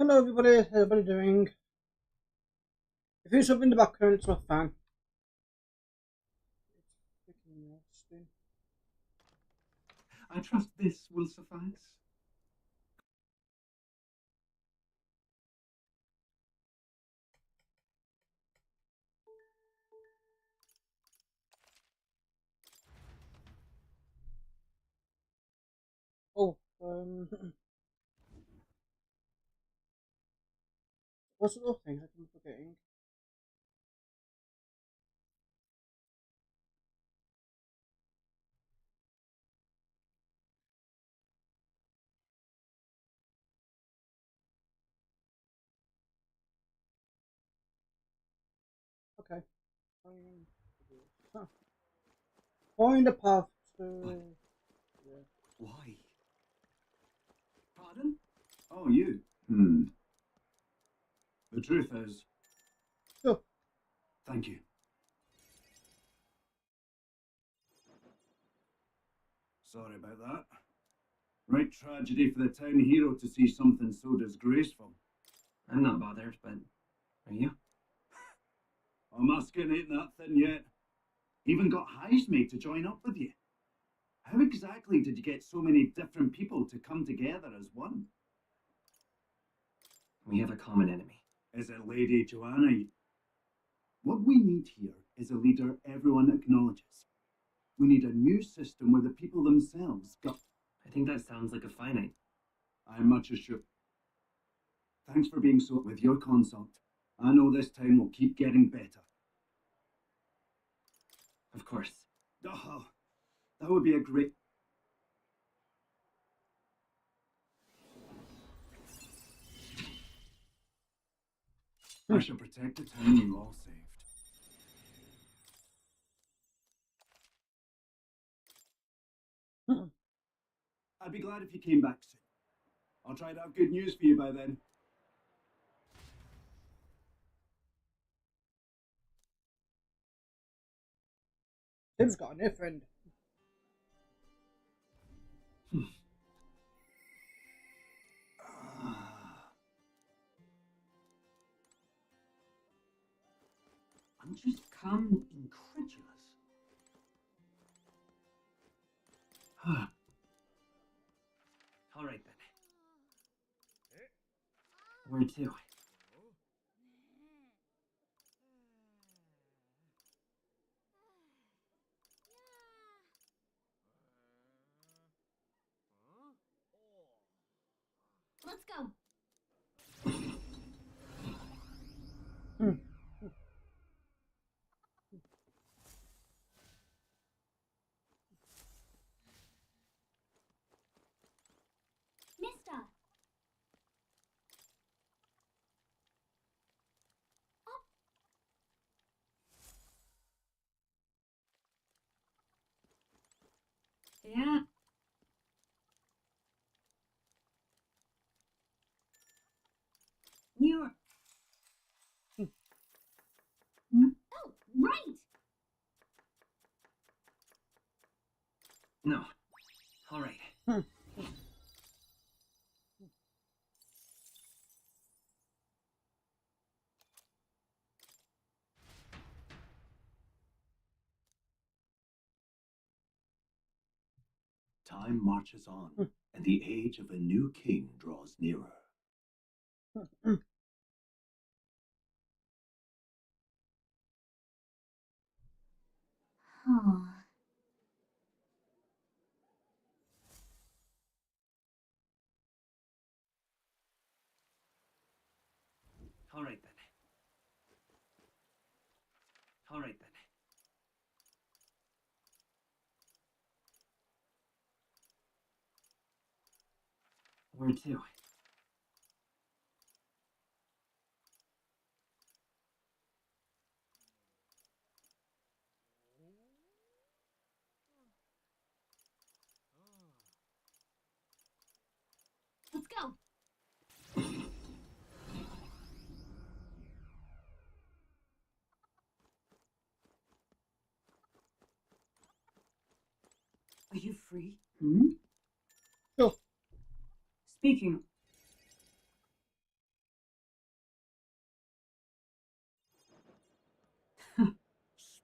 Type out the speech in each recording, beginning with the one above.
Hello everybody, how's everybody doing? If you something in the background, it's not fun. It's freaking roasting. I trust this will suffice. Oh, what's the other things I keep forgetting? Okay, find, huh. Find a path But to. Yeah. why? Pardon? Oh, you. The truth is, Sure. thank you. Sorry about that. Right tragedy for the town hero to see something so disgraceful. I'm not bothered, but are you? Oh, my skin ain't that thin yet. Even got highs made to join up with you. How exactly did you get so many different people to come together as one? We have a common enemy. Is it Lady Joanna? What we need here is a leader everyone acknowledges. We need a new system where the people themselves go. I think that sounds like a finite. I'm much assured. Thanks for being so with your consult. I know this town will keep getting better. Of course. Oh, that would be a great. I shall protect the town you all saved. I'd be glad if you came back soon. I'll try to have good news for you by then. Tim's got a new friend. I'm just calm incredulous. All right then. Where to? Let's go. Hmm. Mister. Yeah. You're. Oh, right. No. All right. Hmm. Time marches on, Hmm. and the age of a new king draws nearer. Hmm. Oh. All right then. All right then. Where to? Let's go. Are you free? Sure. Speaking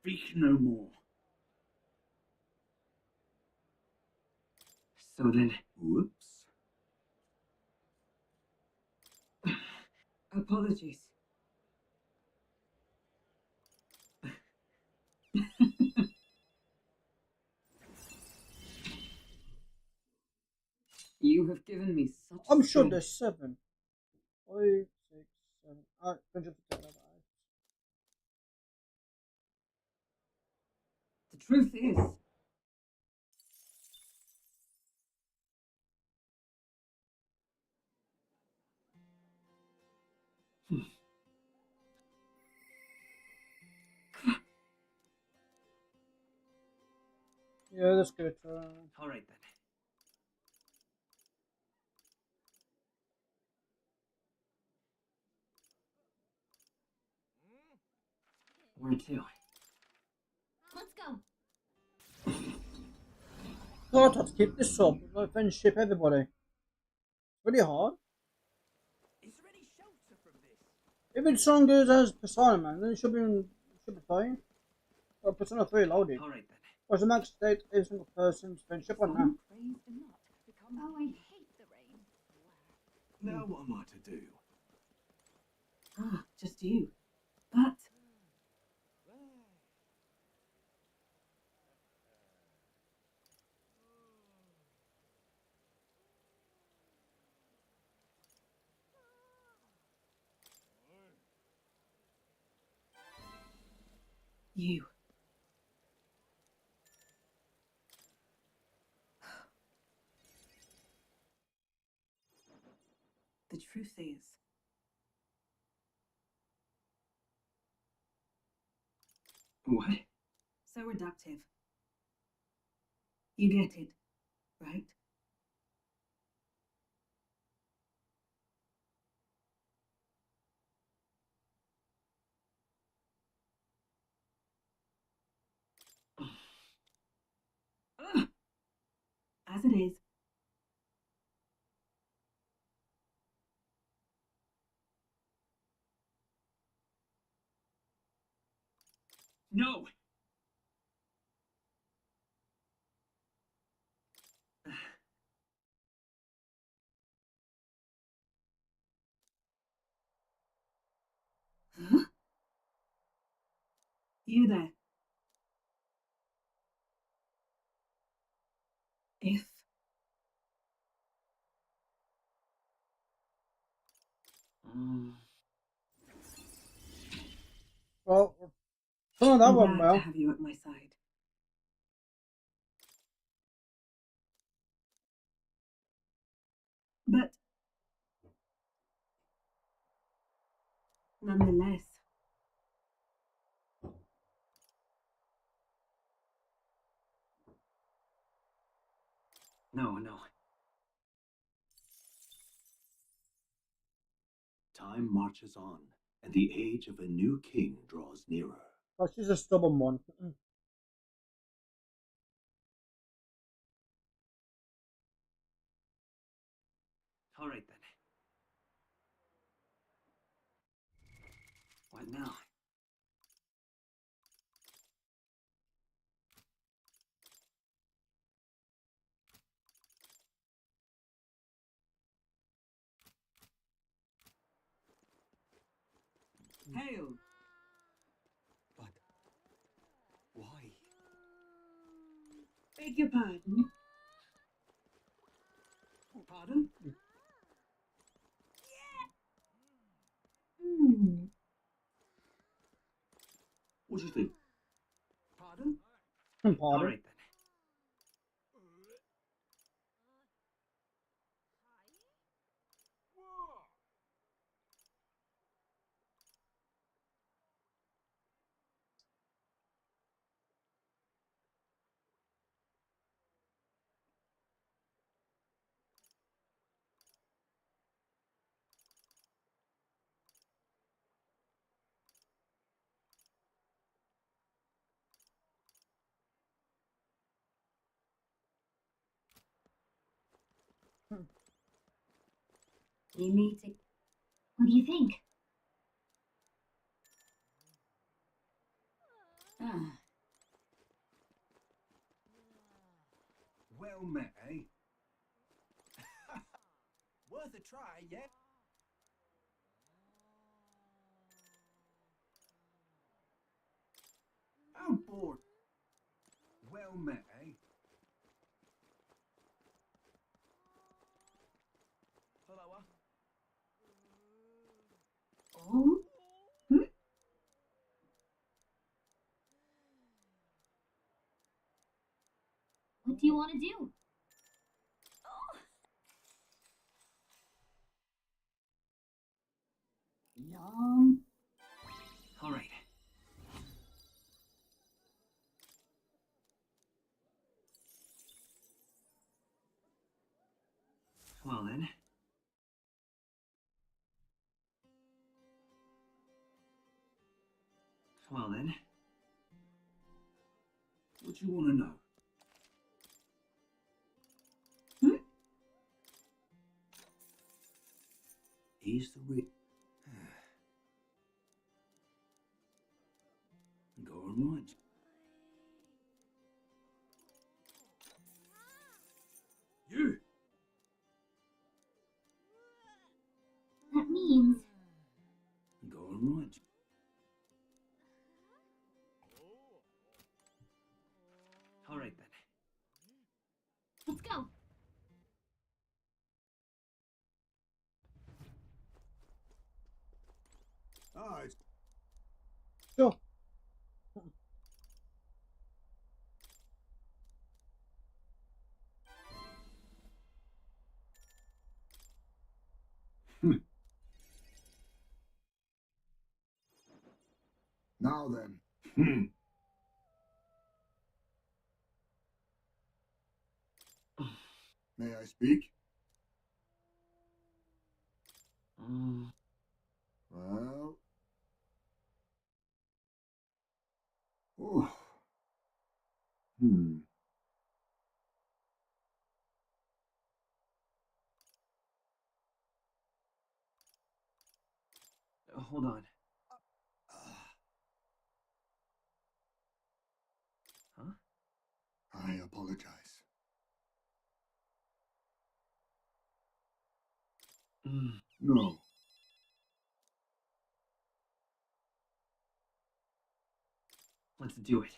speak no more. So then, whoops. Apologies. You have given me such I'm sure strength. there's 7. 5, 6, 7. Alright, 100%. The truth is, Yeah, that's good. all right then. Where to? Let's go. God, I have to keep this up. Like, friendship, everybody. It's really hard. Is there any shelter from this? If it's song goes as Persona, man, then it should be fine. Well, Persona 3 loaded. All right then. What's the max state every single person's friendship on that? Praise and not become. Oh, I hate the rain. Now what am I to do? Ah, just you. But you. The truth is, What? so reductive. You get it, right? As it is. No! Huh? You there. If Mm. Well, some of that I'm went glad to well. have you at my side. But nonetheless, No, no. Time marches on, and the age of a new king draws nearer. But she's a stubborn one. All right then. What now? Hail! But why? beg your pardon. Pardon? Hmm. What do you think? Pardon? All Pardon. right then. You need to. What do you think? Ah, Well met, eh? Worth a try, yeah? How bored. Well met, eh? oh, hmm? What do you want to do? Yum. All right. Well then. Well then. What you want to know? He's the rich. Go on, right. You! That means Go on, right. All right then. let's go. Ah, it's Sure. now then. May I speak? Well. Oh. Hmm. Hold on. Huh? I apologize. No. Let's do it.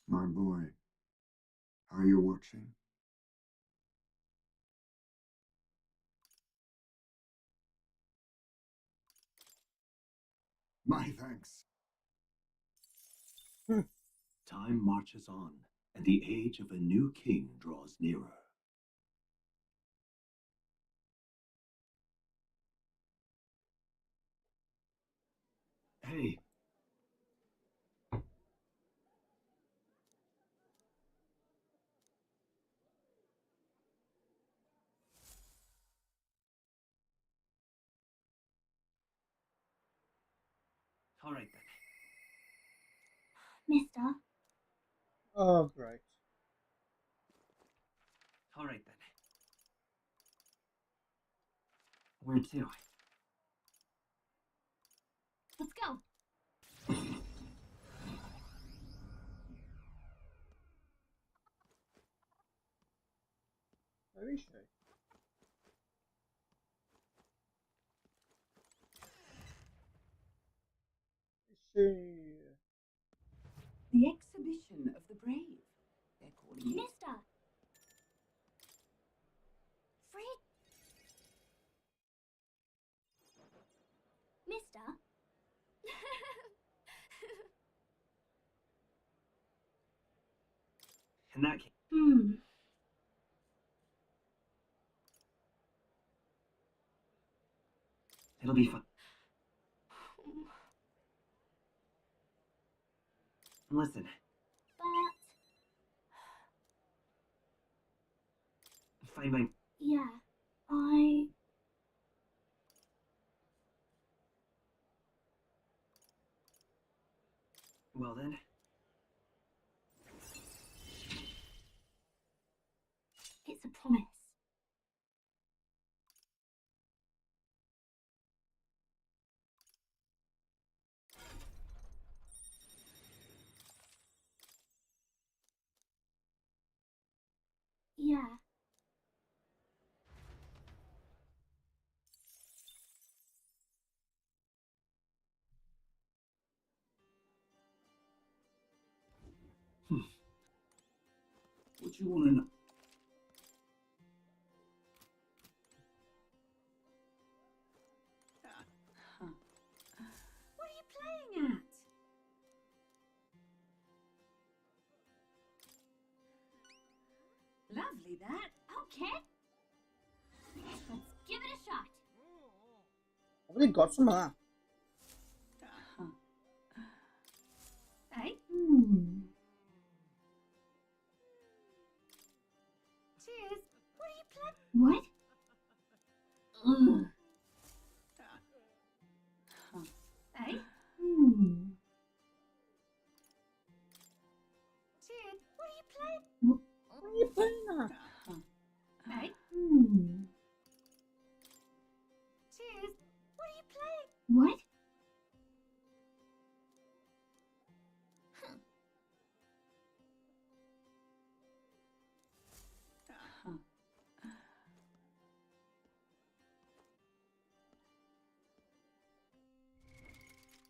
My boy. Are you watching? My thanks. Time marches on, and the age of a new king draws nearer. Hey. All right then. Mister, Oh, great. All right then. Where to? let's go. Where is she? Is she... The exhibition of the brave. They're calling it. Mister. Fred. Mister. In that case, it'll be fun. Listen, But find my. yeah, I Well then. it's a promise. What do you want to know? Huh. What are you playing at? Lovely that. Okay. Let's give it a shot. I've already got some of that. Huh. Hey, cheers. What are you playing? What? Ugh. Huh. Hey, cheers. What are you playing? What are you playing at? Huh. Hey, cheers. What are you playing? What? Huh.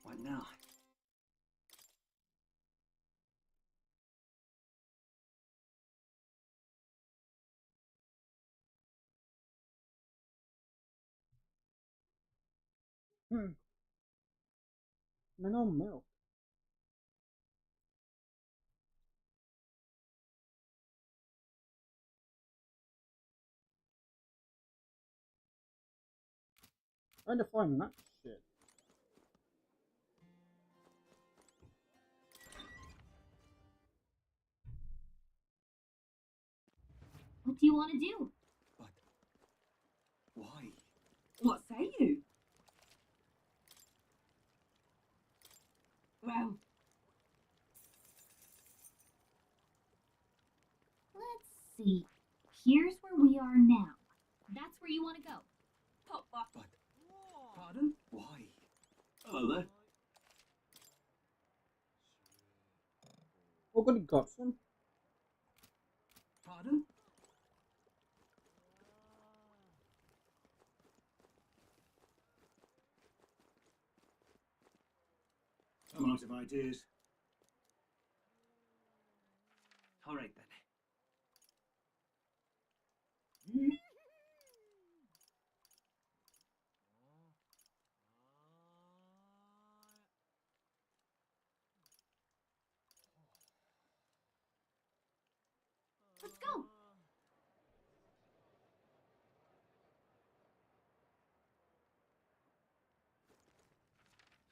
What now? No milk. Trying to find that shit. What do you want to do? But why? What say you? Well, Let's see. Here's where we are now. That's where you want to go. pop up. But Pardon? why? Hello there. Already got some. Pardon? I'm out of ideas. All right then. Let's go.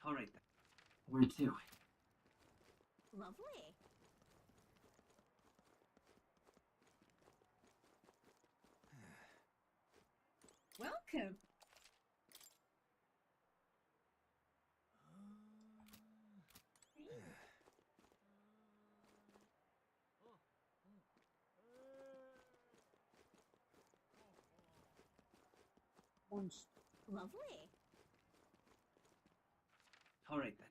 All right then. Where to? Lovely. Welcome. Once. Lovely. All right then.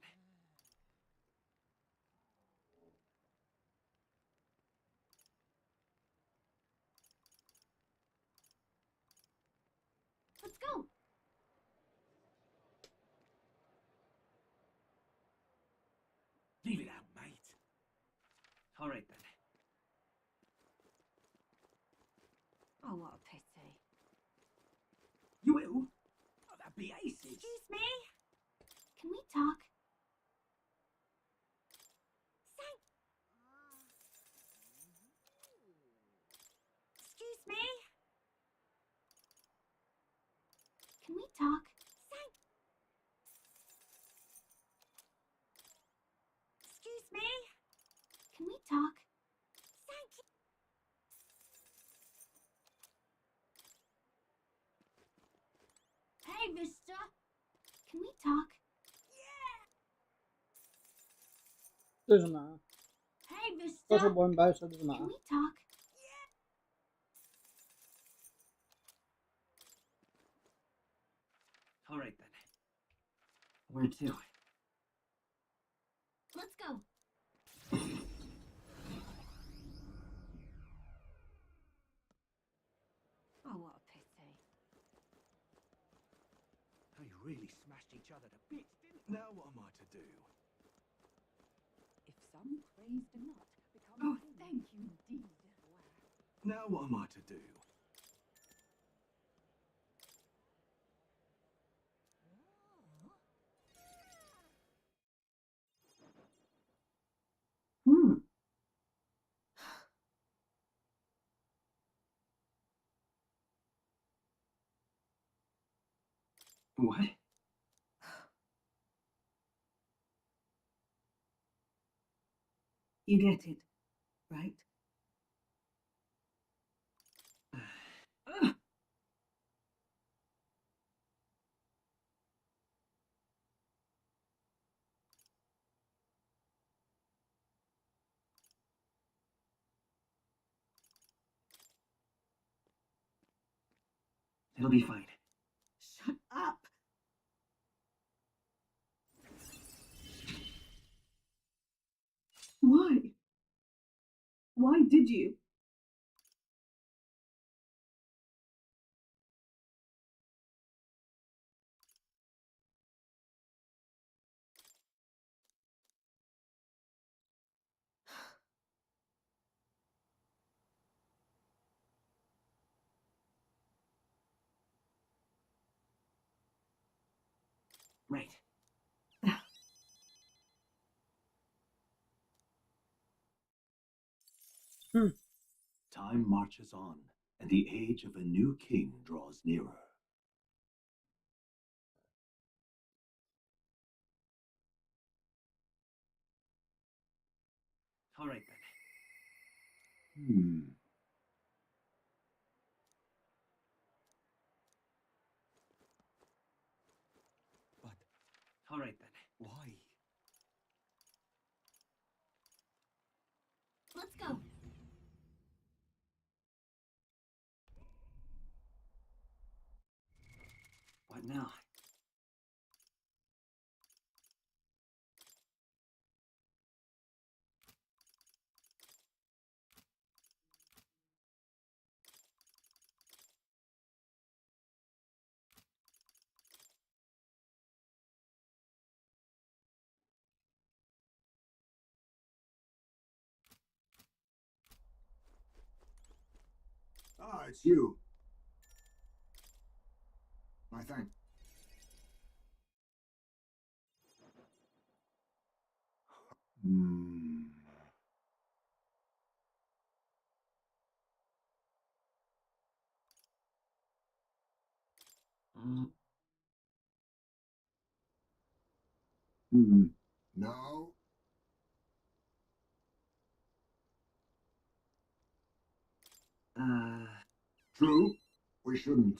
Let's go. Leave it out, mate. All right then. Oh, what a pity. You will? Oh, that'd be aces. Excuse me. Can we talk? Thank. Excuse me. Can we talk? Thank. Excuse me. Can we talk? Thank you. Hey, Vista. Can we talk? Doesn't matter. Hey, Vista. That's a one bow, so it doesn't Can matter. we talk? All right then. Where to? Let's go. Oh, what a pity. They really smashed each other to bits, didn't they? Now what am I to do? If some crazed nut becomes... Oh, thank you indeed. Now what am I to do? Hmm. What? You get it, right? Ugh. It'll be fine. Shut up! Why? Why did you? Right. Time marches on, and the age of a new king draws nearer. All right then. Hmm. But All right then. why? Let's go. What now? Ah, it's you. My thanks. Hmm. Mm, Hmm. No. uh, True. We shouldn't.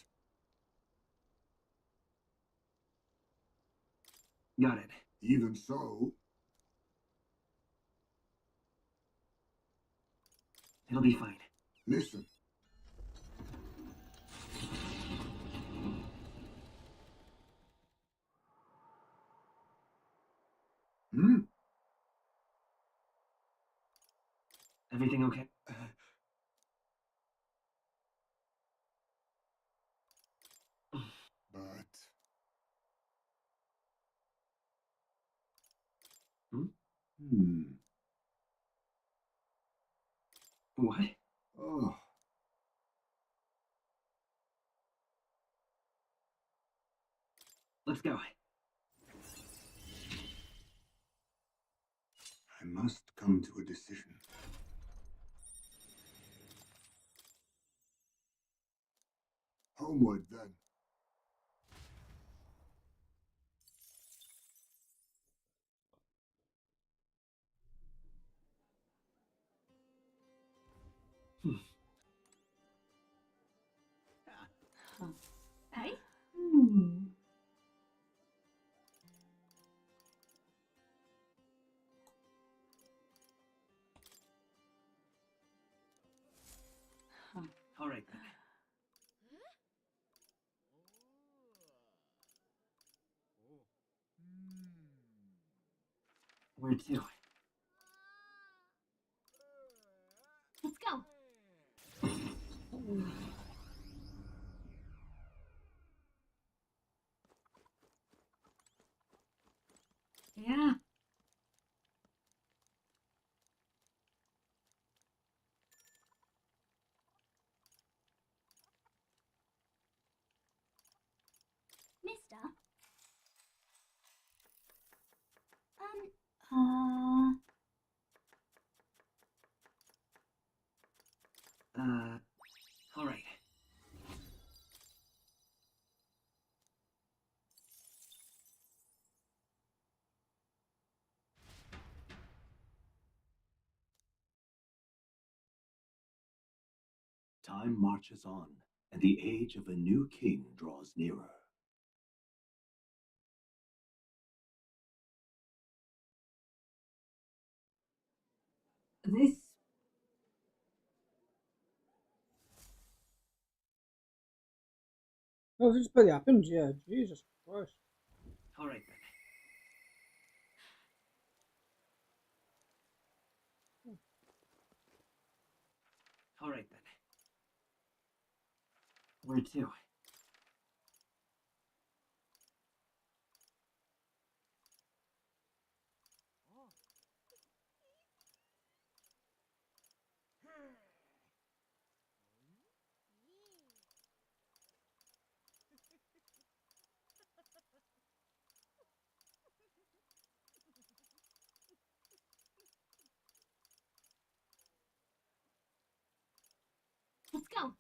got it. Even so. It'll be fine. Listen. Hmm? Everything okay? But. Hmm? Hmm. What? Oh. Let's go. I must come to a decision. Homeward, then. Hey? Hmm. All right then. Where to? Let's go. Yeah. Mister? Uh... All right. Time marches on, and the age of a new king draws nearer. This Oh, this barely happened, yeah. Jesus Christ. All right then. All right then. Where to? Let's go.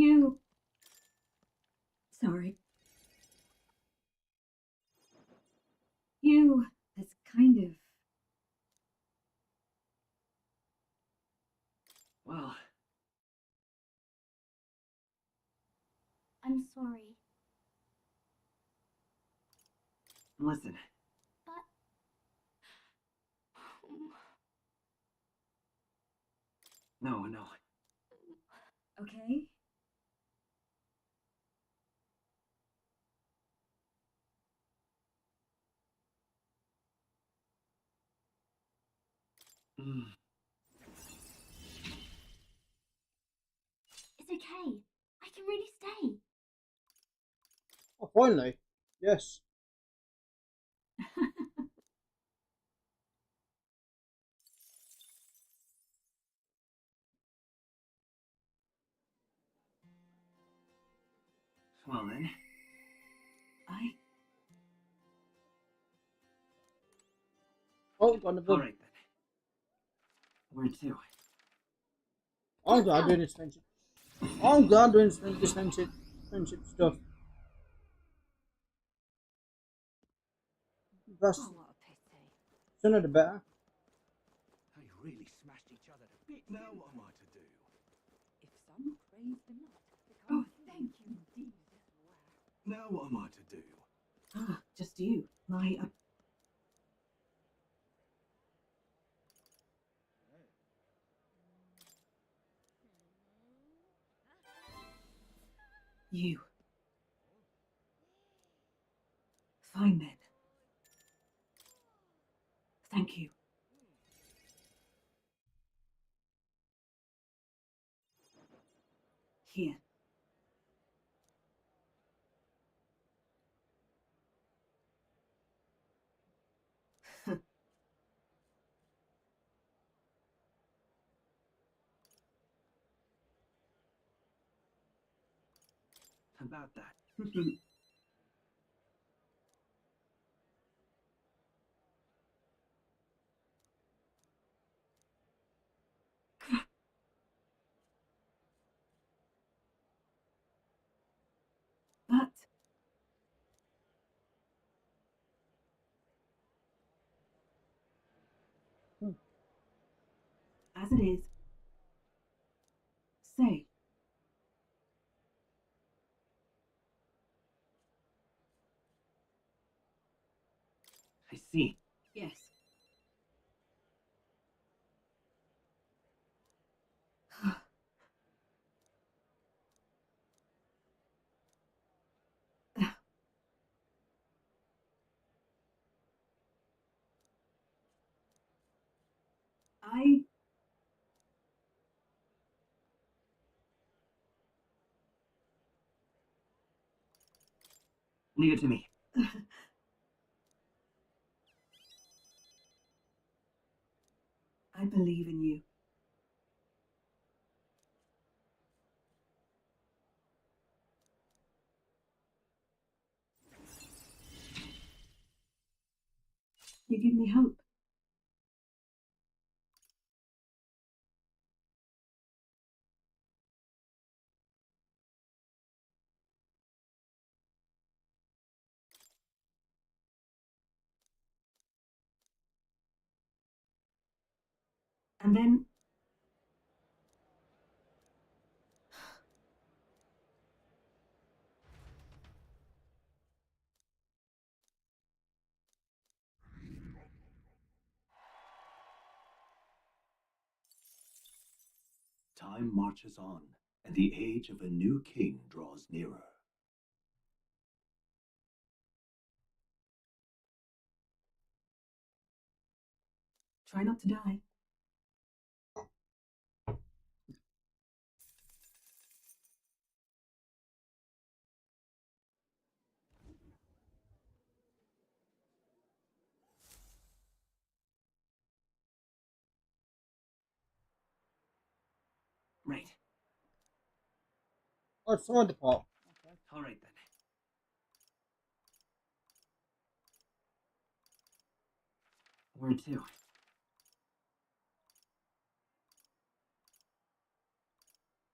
you. Sorry. You. That's kind of. Well, I'm sorry. listen. But... No. Okay. Mm. It's okay. I can really stay. Oh, finally. Yes. Well then. I. Oh, got the All book. right then. Where to? I'm glad doing this friendship. I'm glad doing this friendship stuff. That's Oh, what a pity. sooner the better. They really smashed each other to bits. Now what am I to do? If some crazed enough to become. Oh, thank you indeed. Now what am I to do? Ah, just you. My. You. Fine then. Thank you. Here. About that. But. As it is. Say. I see. Yes. I. Leave it to me. I believe. believe in you. You give me hope. And then Time marches on, and the age of a new king draws nearer. try not to die. Right. Oh, sword the pot. Okay. All right then. Where to?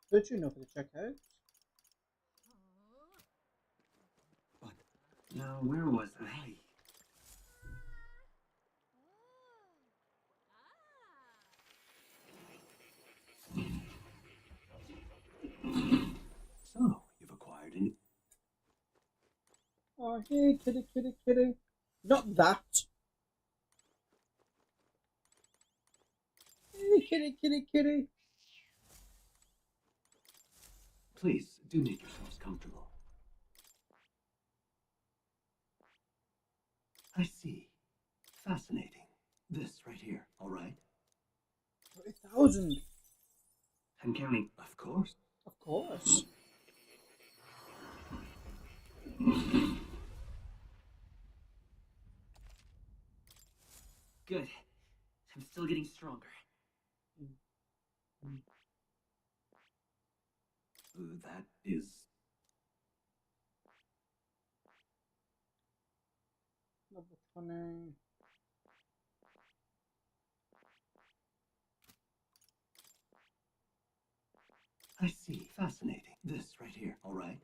Don't you know for the checkout? But Now, where was I? so, you've acquired a new... Oh, hey, kitty, kitty, kitty. Not that. Hey, kitty, kitty, kitty. Please, do make yourselves comfortable. I see. Fascinating. This right here, all right? 1,000. I'm counting. Of course. Of course. Good. I'm still getting stronger. That is... Number 20. I see. Fascinating. This right here, all right?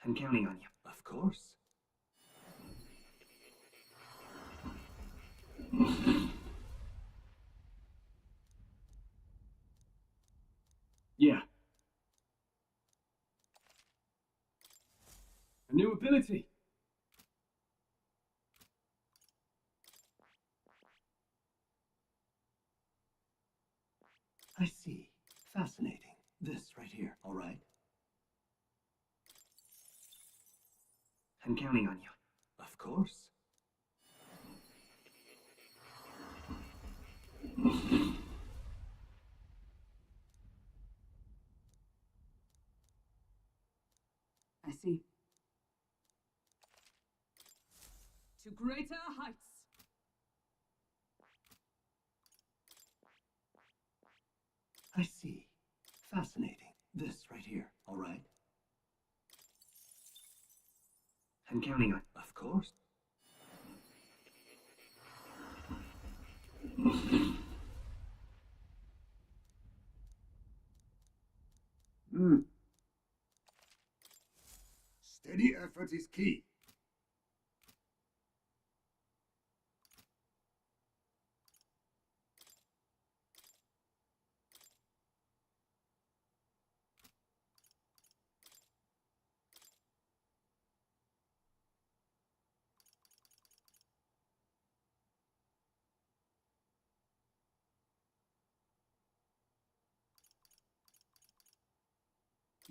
I'm counting on you. Of course. Yeah. A new ability. I see. Fascinating. This right here, all right? I'm counting on you. Of course. I see. To greater heights. I see. Fascinating. This right here, all right? I'm counting on you. Of course. Steady effort is key.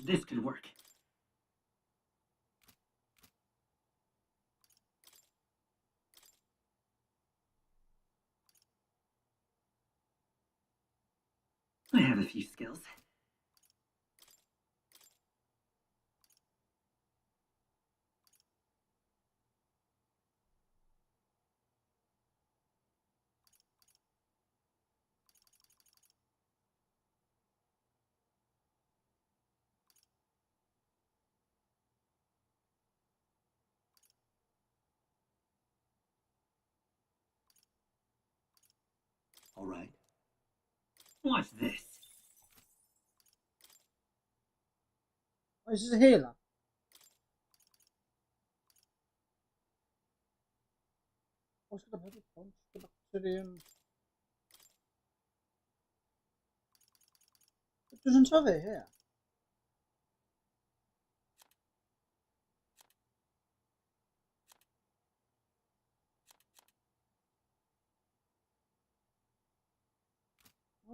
This could work. I have a few skills. All right. Watch this. Oh, is this a healer? What's the bloody punch? Go back to the It doesn't have it here.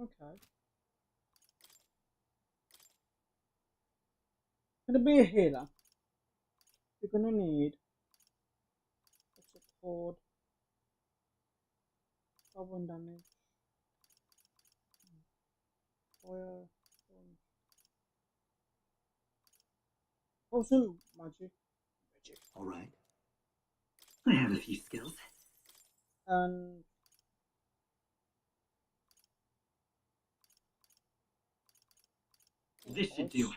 Okay. Gonna be a healer. You're gonna need what's it called? Carbon damage. Fire. Potion magic. Magic. All right. I have a few skills. And This should do.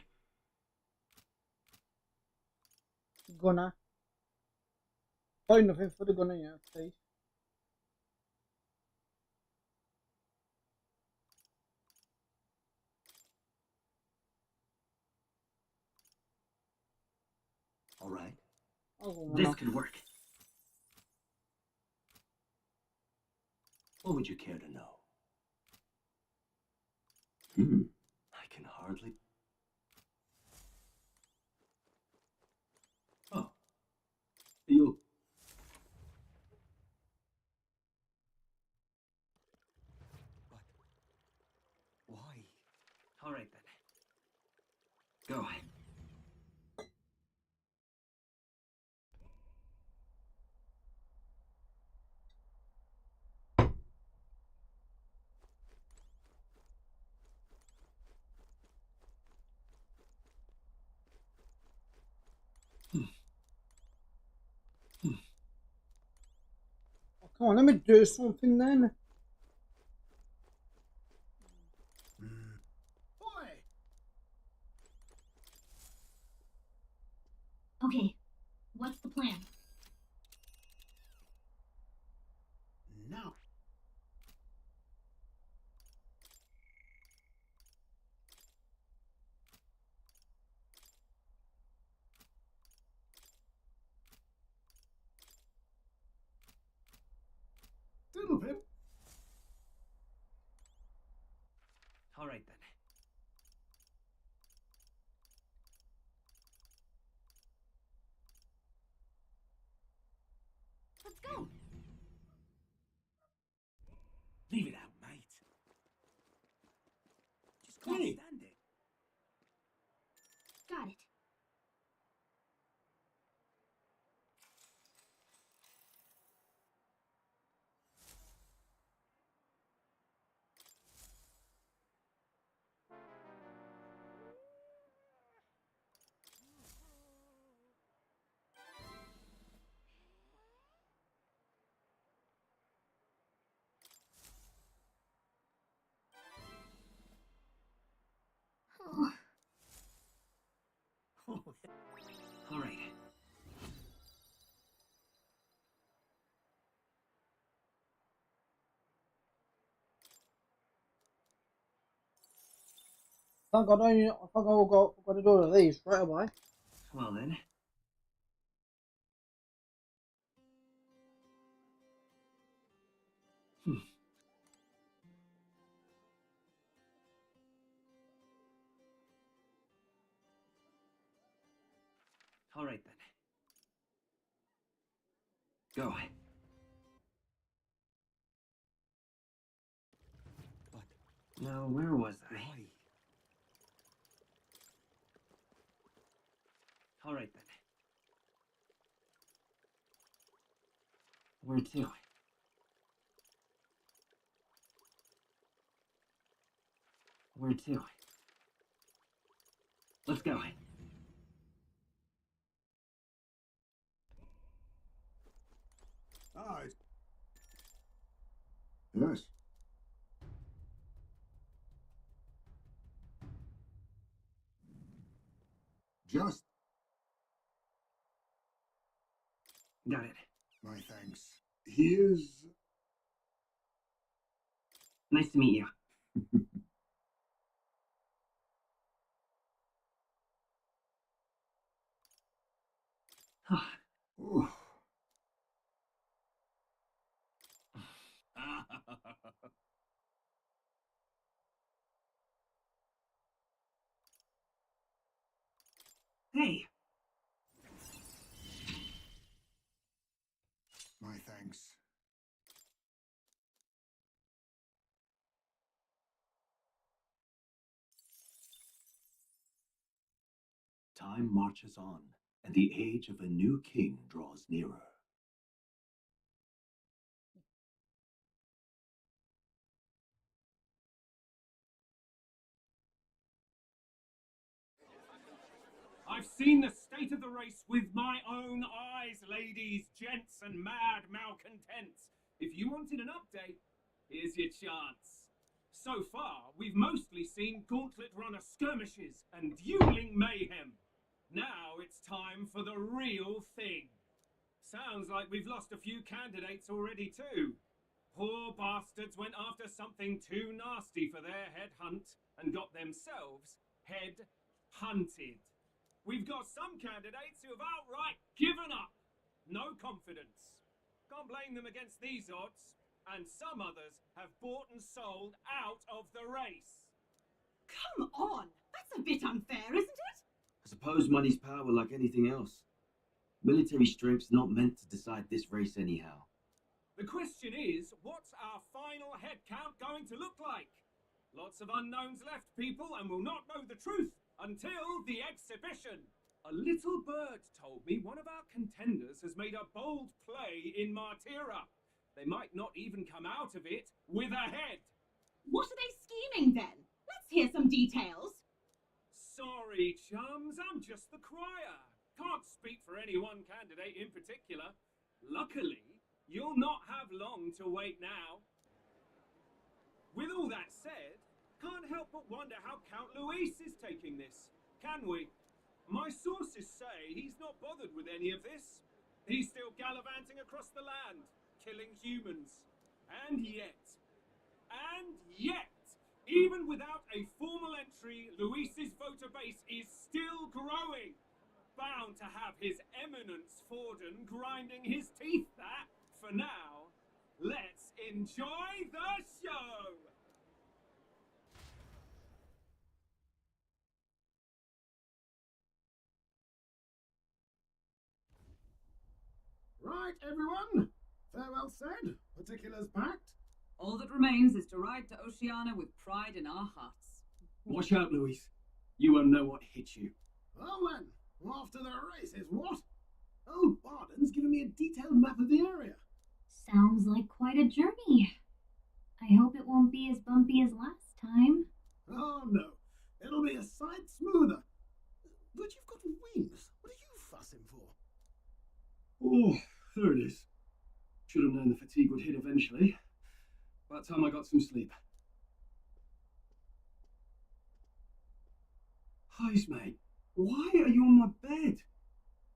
gunner. Got nothing for the gunner yet, please. All right. Oh, This no. could work. What would you care to know? I can hardly. Oh. You. But. Why? All right then. Go. Oh, come on, let me do something then. Boy! Okay, what's the plan? Now. Diddle pip. All right then. Let's go! Leave it out, mate. Just can't Hey. stand it. Got it. Oh, All right. Thank God I think I've got to do all of these right away. Well then. All right then. Go. But. Now, where was I? Why? All right then. Where to? Where to? Let's go. Ah, it's... Yes. Just Got it. my thanks. Here's Nice to meet you. Ooh. Hey, My thanks. Time marches on, and the age of a new king draws nearer. I've seen the state of the race with my own eyes, ladies, gents, and mad malcontents. If you wanted an update, here's your chance. So far, we've mostly seen gauntlet runner skirmishes and dueling mayhem. Now it's time for the real thing. Sounds like we've lost a few candidates already, too. Poor bastards went after something too nasty for their head hunt and got themselves head hunted. We've got some candidates who have outright given up. No confidence. Can't blame them against these odds. And some others have bought and sold out of the race. Come on! That's a bit unfair, isn't it? I suppose money's power like anything else. Military strength's not meant to decide this race anyhow. The question is, what's our final head count going to look like? Lots of unknowns left, people, and we'll not know the truth until the exhibition. A little bird told me one of our contenders has made a bold play in Martira. They might not even come out of it with a head. What are they scheming then? Let's hear some details. Sorry, chums, I'm just the crier. Can't speak for any one candidate in particular. Luckily, you'll not have long to wait now. With all that said, can't help but wonder how Count Luis is taking this, can we? My sources say he's not bothered with any of this. He's still gallivanting across the land, killing humans. And yet, even without a formal entry, Luis's voter base is still growing. Bound to have his eminence Forden grinding his teeth that, for now, let's enjoy the show! Right, everyone. Farewell said. Particulars packed. All that remains is to ride to Oceania with pride in our hearts. Watch out, Luis. You won't know what hit you. Well then, off to the races, what? Oh, Barden's given me a detailed map of the area. Sounds like quite a journey. I hope it won't be as bumpy as last time. Oh no, it'll be a sight smoother. But you've got wings. What are you fussing for? Oh, there it is. Should have known the fatigue would hit eventually. By the time I got some sleep. Heis, mate, why are you on my bed?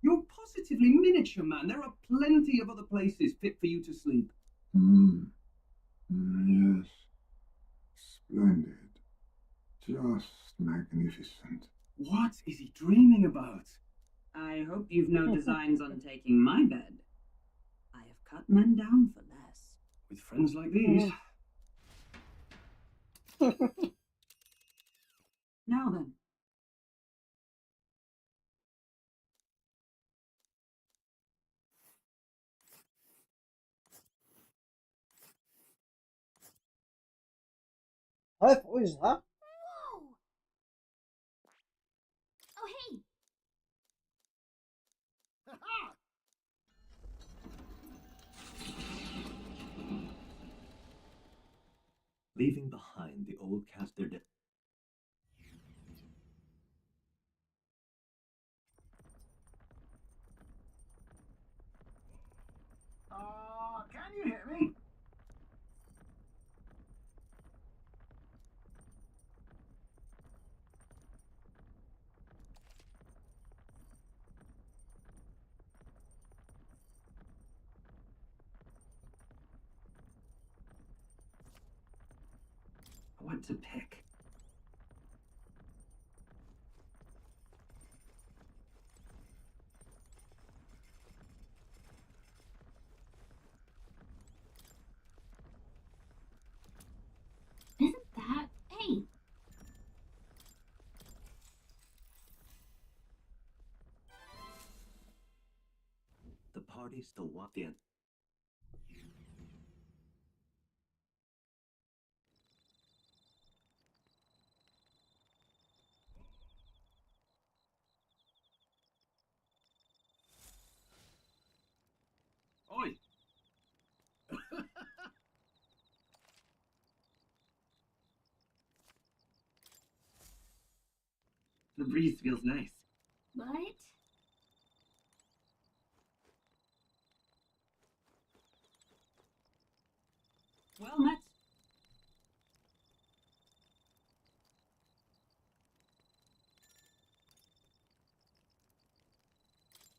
You're positively miniature, man. There are plenty of other places fit for you to sleep. Yes. Splendid. Just magnificent. What is he dreaming about? I hope you've no designs on taking my bed. I have cut men down for less. With friends like these. Now then, What is that? Whoa! Oh, hey! Ha-ha! Leaving behind the old caster Can you hear me? what to pick. Isn't that... Hey! The party still want the Oi! The breeze feels nice. But... Well met.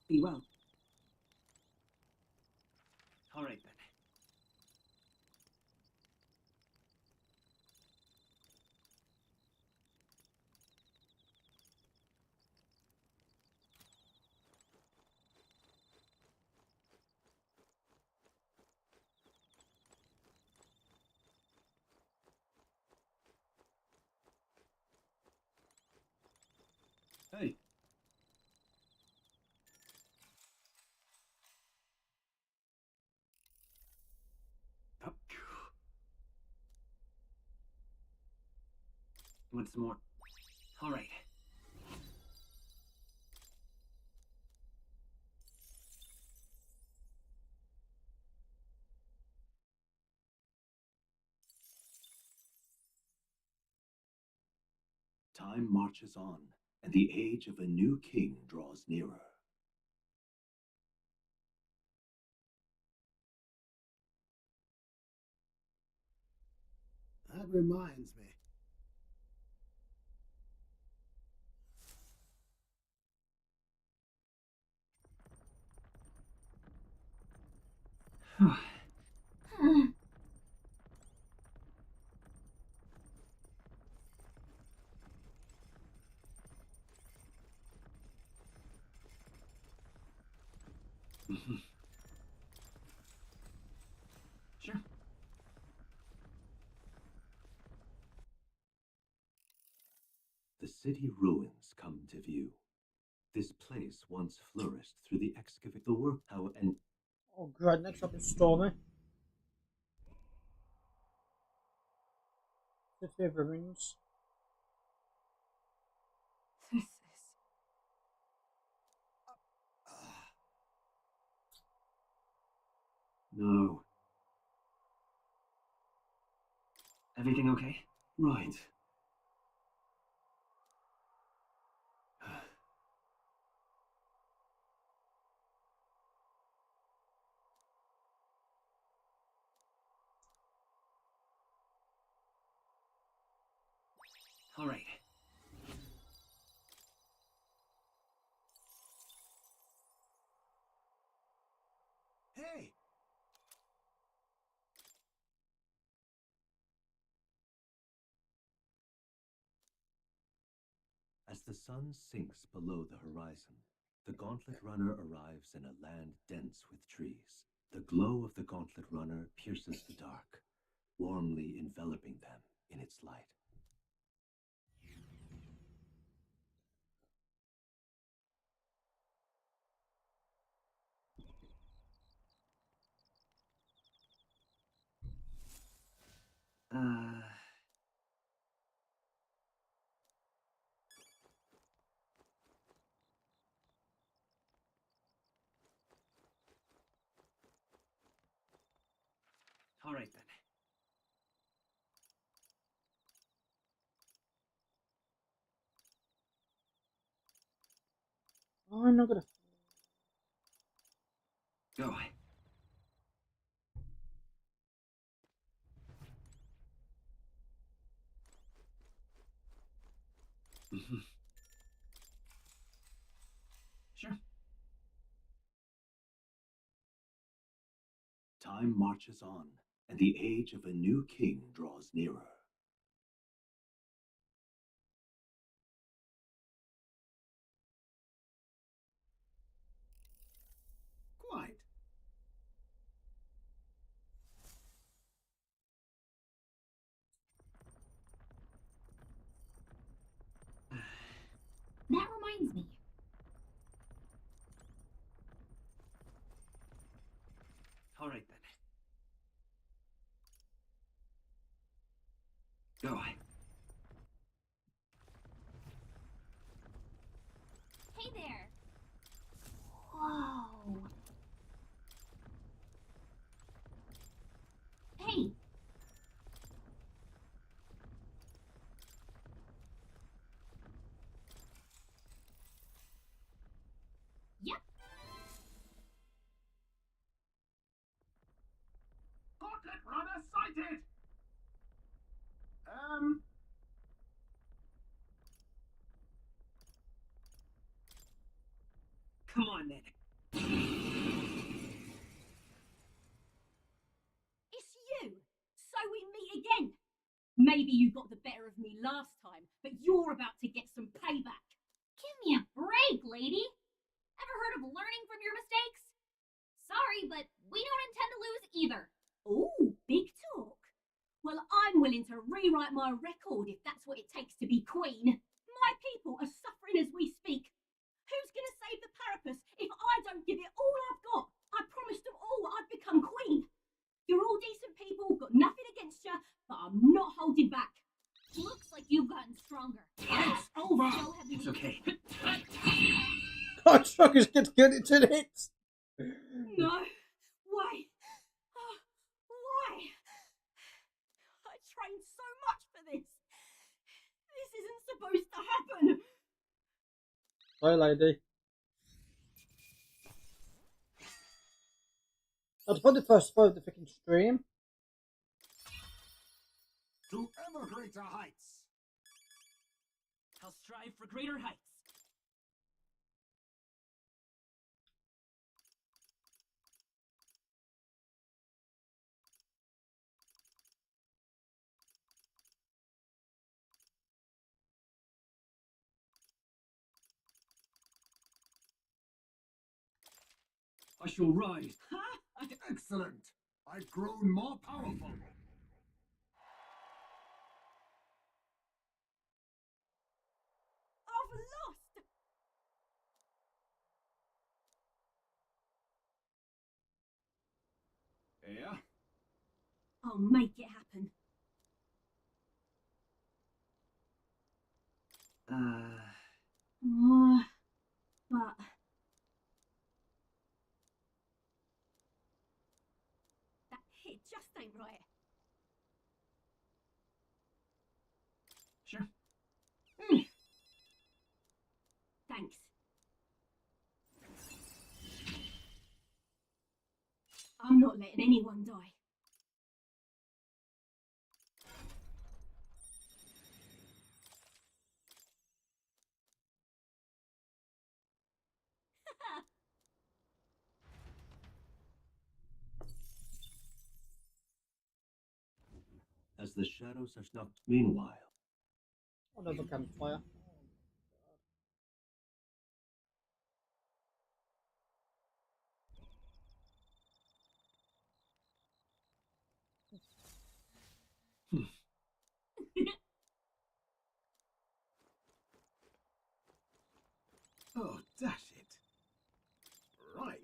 Be well. All right then. Hey. Up. Want some more? All right. time marches on, and the age of a new king draws nearer. That reminds me. Sure. The city ruins come to view. This place once flourished through the excavate the work how and Oh god, next up is Stormy. The favourite rings. This is... No. Everything okay? right. All right. Hey! As the sun sinks below the horizon, the Gauntlet Runner arrives in a land dense with trees. The glow of the Gauntlet Runner pierces the dark, warmly enveloping them in its light. Uh... All right then. Oh, I'm not gonna. Go. Sure. Time marches on, and the age of a new king draws nearer. Go. Hey there. Whoa. Hey. Yep. Gauntlet runner sighted! Come on, then. It's you! So we meet again! Maybe you got the better of me last time, but you're about to get some payback. Give me a break, lady. Ever heard of learning from your mistakes? Sorry, but we don't intend to lose either. Ooh, big talk. Well, I'm willing to rewrite my record if that's what it takes to be queen. My people are suffering as we speak. Who's going to save the Parapus if I don't give it all I've got? I promised them all I'd become queen. You're all decent people, got nothing against you, but I'm not holding back. Looks like you've gotten stronger. It's over! So have It's we. okay. God, Strongest gets good into hits. No. Why? Why? I trained so much for this. This isn't supposed to happen. Bye, lady. I'd put it first for the freaking stream. To ever greater heights! I'll strive for greater heights. I shall rise. Excellent! I've grown more powerful. I've lost. Yeah? I'll make it happen. But that hit just ain't right. Sure. Thanks. I'm not letting anyone die. As the shadows are snuffed meanwhile, Another campfire. Oh, dash it. Right.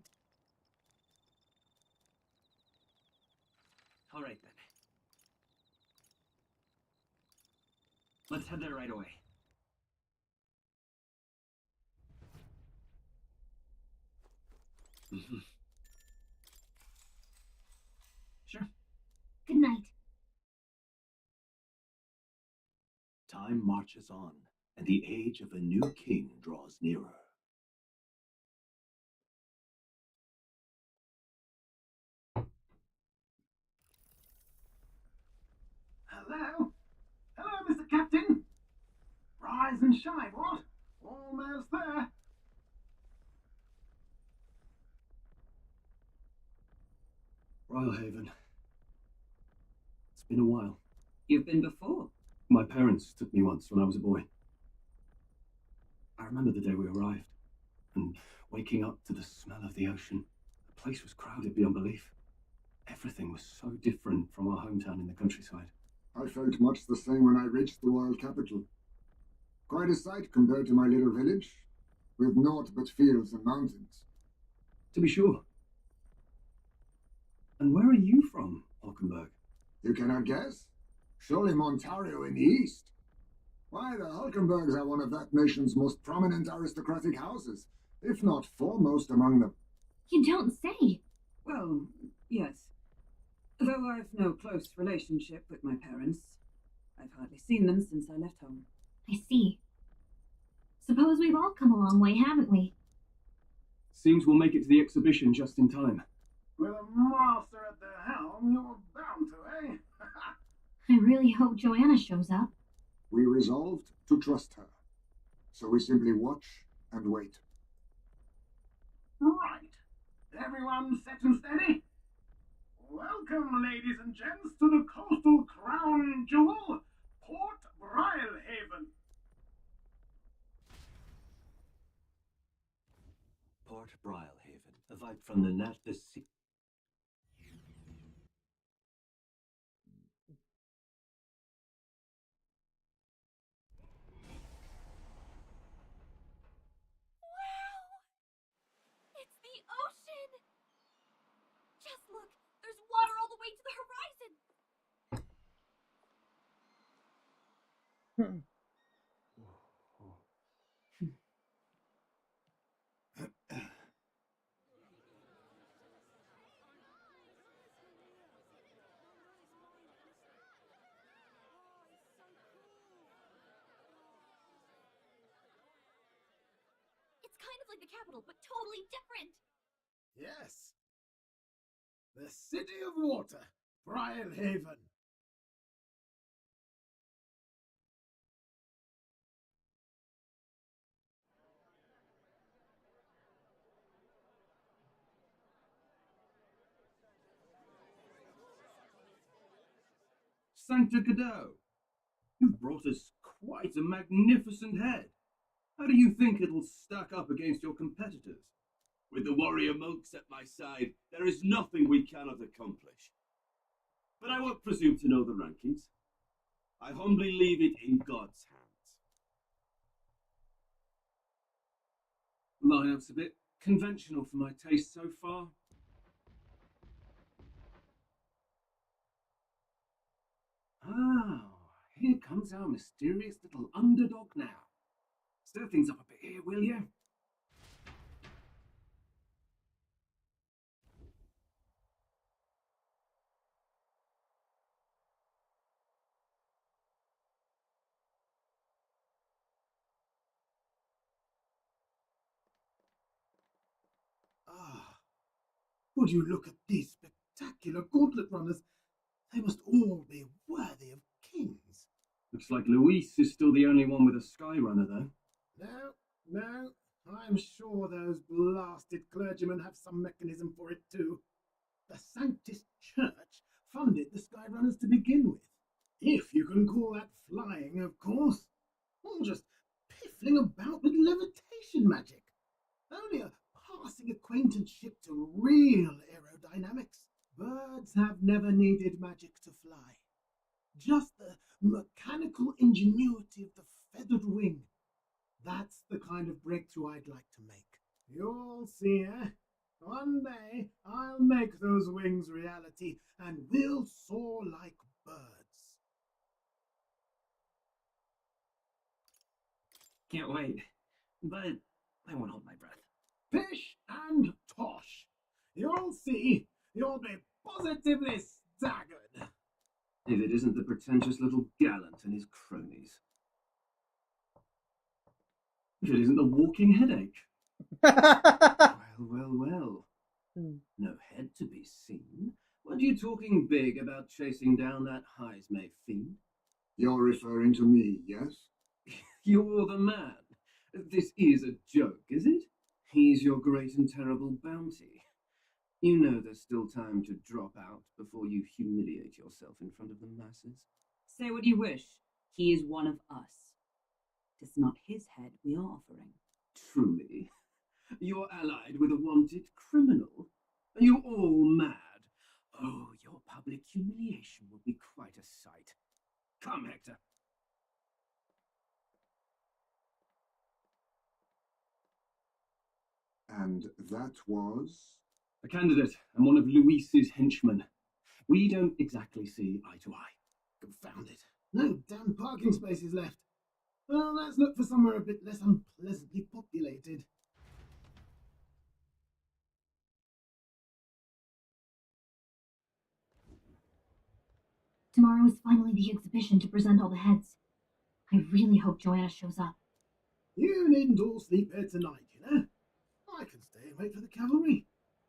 All right, then. Let's head there right away. Sure. Good night. time marches on, and the age of a new king draws nearer. Hello? Hello, Mr. Captain? Rise and shine, what? Almost there. Rylehaven. It's been a while. You've been before. My parents took me once when I was a boy. I remember the day we arrived, and waking up to the smell of the ocean. The place was crowded beyond belief. Everything was so different from our hometown in the countryside. I felt much the same when I reached the royal capital. Quite a sight compared to my little village, with naught but fields and mountains. To be sure. And where are you from, Hulkenberg? You cannot guess? Surely Montario in the east. Why, the Hulkenbergs are one of that nation's most prominent aristocratic houses, if not foremost among them. You don't say. Well, yes. Though I've no close relationship with my parents, I've hardly seen them since I left home. I see. Suppose we've all come a long way, haven't we? Seems we'll make it to the exhibition just in time. With a master at the helm, you're bound to, eh? I really hope Joanna shows up. We resolved to trust her. So we simply watch and wait. Right. Everyone set and steady? Welcome, ladies and gents, to the coastal crown jewel, Port Brilehaven. Port Brilehaven, a vibe from the Nat the Sea. It's the ocean! Just look, there's water all the way to the horizon! It's kind of like the capital, but totally different! Yes. The City of Water, Brilehaven. Sancta Cadeau, you've brought us quite a magnificent head. How do you think it'll stack up against your competitors? With the warrior monks at my side, there is nothing we cannot accomplish. But I won't presume to know the rankings. I humbly leave it in God's hands. Lineup's a bit conventional for my taste so far. Ah, here comes our mysterious little underdog now. Stir things up a bit here, will you? Ah, would you look at these spectacular gauntlet runners? They must all be worthy of kings. Looks like Luis is still the only one with a Skyrunner, though. No, I'm sure those blasted clergymen have some mechanism for it too. The Sanctist Church funded the Skyrunners to begin with. If you can call that flying, of course. Or just piffling about with levitation magic. Only a passing acquaintanceship to real aerodynamics. Birds have never needed magic to fly. Just the mechanical ingenuity of the feathered wing. That's the kind of breakthrough I'd like to make. You'll see, eh? One day I'll make those wings reality and we'll soar like birds. Can't wait. But I won't hold my breath. Pish and tosh. You'll see. You'll be positively staggered. If it isn't the pretentious little gallant and his cronies. If it isn't the walking headache. Well. No head to be seen. Weren't you talking big about chasing down that Heismay fiend? You're referring to me, yes? You're the man. This is a joke, is it? He's your great and terrible bounty. You know there's still time to drop out before you humiliate yourself in front of the masses. Say what you wish. He is one of us. Tis not his head we are offering. Truly? You're allied with a wanted criminal? Are you all mad? Oh, your public humiliation will be quite a sight. Come, Hector. And that was? A candidate and one of Luis's henchmen. We don't exactly see eye to eye. Confound it. No damn parking spaces left. Well, let's look for somewhere a bit less unpleasantly populated. Tomorrow is finally the exhibition to present all the heads. I really hope Joanna shows up. You needn't all sleep here tonight, you know. I can stay and wait for the cavalry.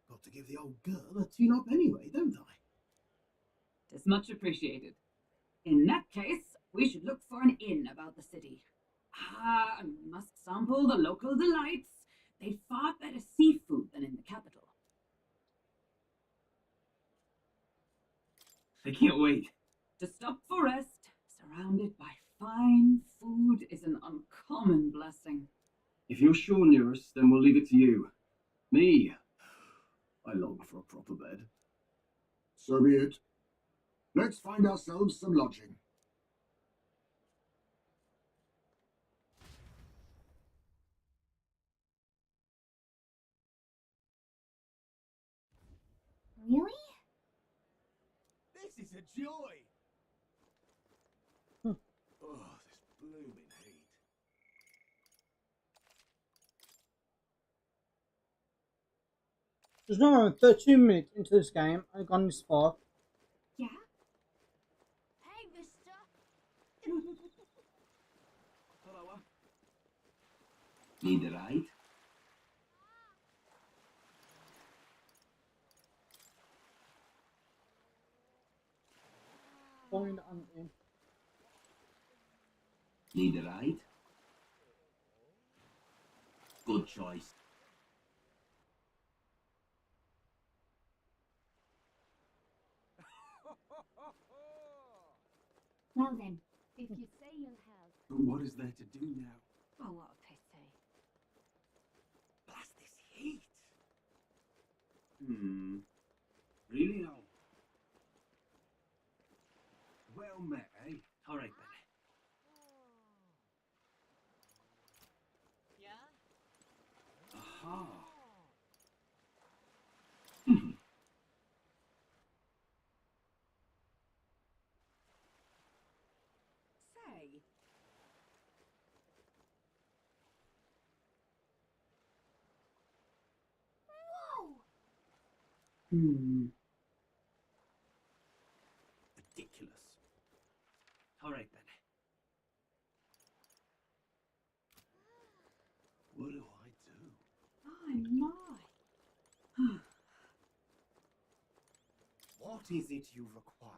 Got to give the old girl a tune-up anyway, don't I? Tis much appreciated. In that case, we should look for an inn about the city. And we must sample the local delights. They've far better seafood than in the capital. I can't wait. To stop for rest, surrounded by fine food, is an uncommon blessing. If you're sure, Nearest, then we'll leave it to you. Me, I long for a proper bed. So be it. Let's find ourselves some lodging. Really? This is a joy! Hmm. Oh, this blooming heat. There's no more than 13 minutes into this game. I've gone this far. Yeah? Hey, mister. Hello. Need a ride? Find an inn. Need a ride? Good choice. Well then, If you say you'll help. But what is there to do now? Oh, what a pity. Blast this heat! Really now? Well met, eh? All right then. Aha! Say, whoa! Ridiculous. All right then. What do I do? my, my. What is it you require?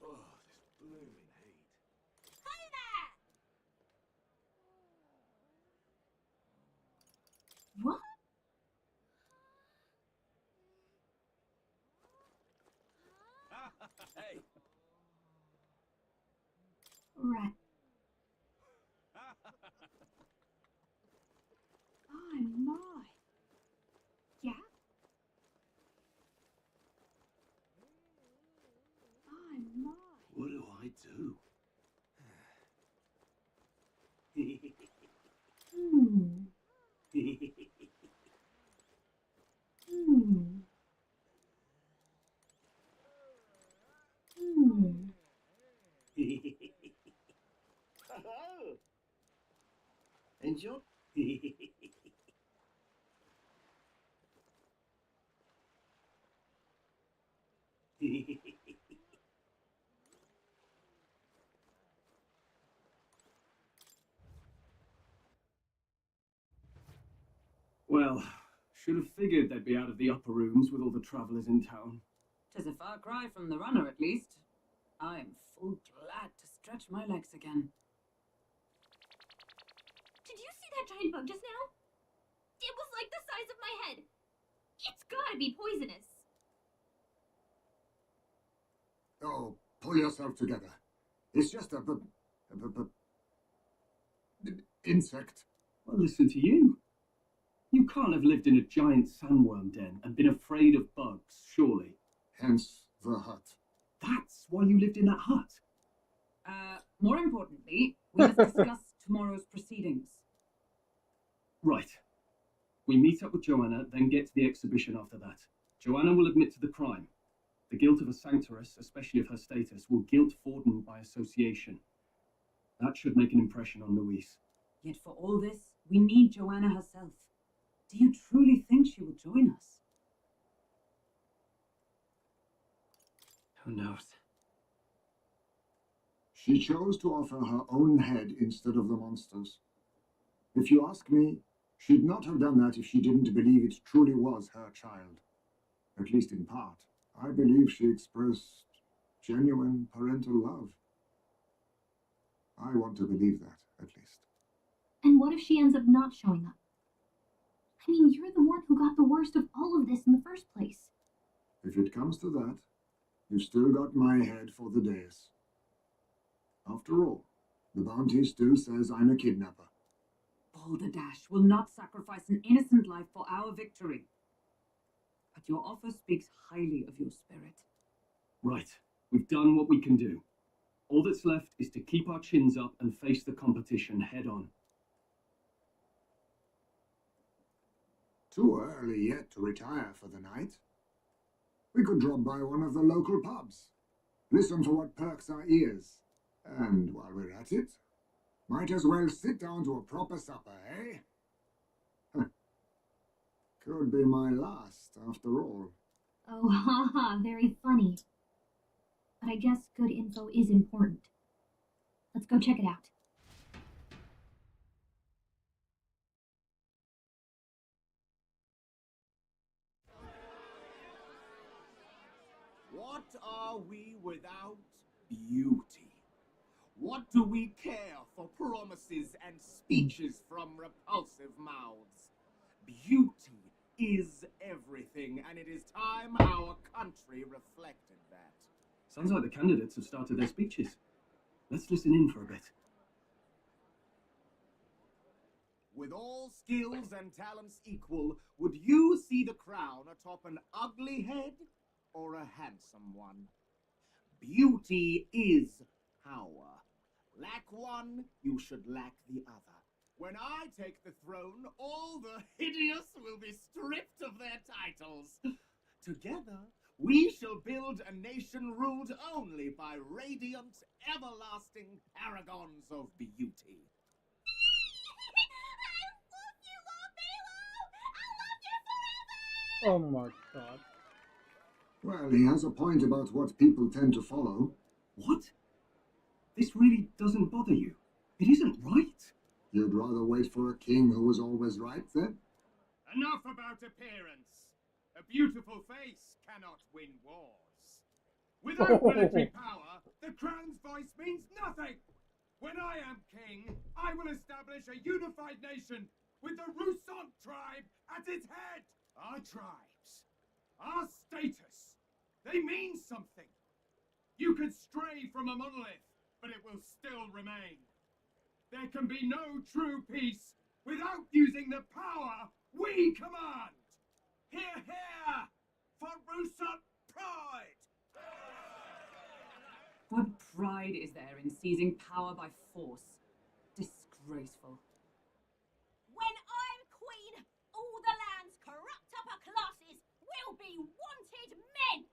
Oh, this blooming heat. Hey there! What? Hey! Right. My. Yeah? My. What do I do? Hmm. Hmm. Hmm. Enjoy. Well, should have figured they'd be out of the upper rooms with all the travellers in town. 'Tis a far cry from the runner, at least. I am full glad to stretch my legs again. Did you see that giant bug just now? It was like the size of my head. It's gotta be poisonous. Oh, pull yourself together. It's just a insect. Well, listen to you. You can't have lived in a giant sandworm den and been afraid of bugs, surely. Hence the hut. That's why you lived in that hut. More importantly, we must discuss tomorrow's proceedings. Right. We meet up with Joanna, then get to the exhibition after that. Joanna will admit to the crime. The guilt of a sanctoress, especially of her status, will guilt Forden by association. That should make an impression on Louise. Yet for all this, we need Joanna herself. Do you truly think she will join us? Who knows? She chose to offer her own head instead of the monster's. If you ask me, she'd not have done that if she didn't believe it truly was her child. At least in part. I believe she expressed genuine parental love. I want to believe that, at least. And what if she ends up not showing up? I mean, you're the one who got the worst of all of this in the first place. If it comes to that, you've still got my head for the dais. After all, the bounty still says I'm a kidnapper. Balderdash will not sacrifice an innocent life for our victory. But your offer speaks highly of your spirit. Right. We've done what we can do. All that's left is to keep our chins up and face the competition head on. Too early yet to retire for the night. We could drop by one of the local pubs. Listen for what perks our ears. And while we're at it, might as well sit down to a proper supper, eh? Could be my last, after all. Oh, haha, very funny. But I guess good info is important. Let's go check it out. What are we without beauty? What do we care for promises and speeches from repulsive mouths? Beauty is everything, and it is time our country reflected that. Sounds like the candidates have started their speeches. Let's listen in for a bit. With all skills and talents equal, would you see the crown atop an ugly head or a handsome one? Beauty is power. Lack one, you should lack the other. When I take the throne, all the hideous will be stripped of their titles. Together, we shall build a nation ruled only by radiant, everlasting paragons of beauty. Oh my god. Well, he has a point about what people tend to follow. What? This really doesn't bother you? It isn't right. You'd rather wait for a king who was always right, then? Enough about appearance. A beautiful face cannot win wars. Without military power, the crown's voice means nothing. When I am king, I will establish a unified nation with the Rousant tribe at its head. Our tribes, our status, they mean something. You could stray from a monolith, but it will still remain. There can be no true peace without using the power we command. Hear, hear, for Rousant pride! What pride is there in seizing power by force? Disgraceful. When I'm queen, all the land's corrupt upper classes will be wanted men.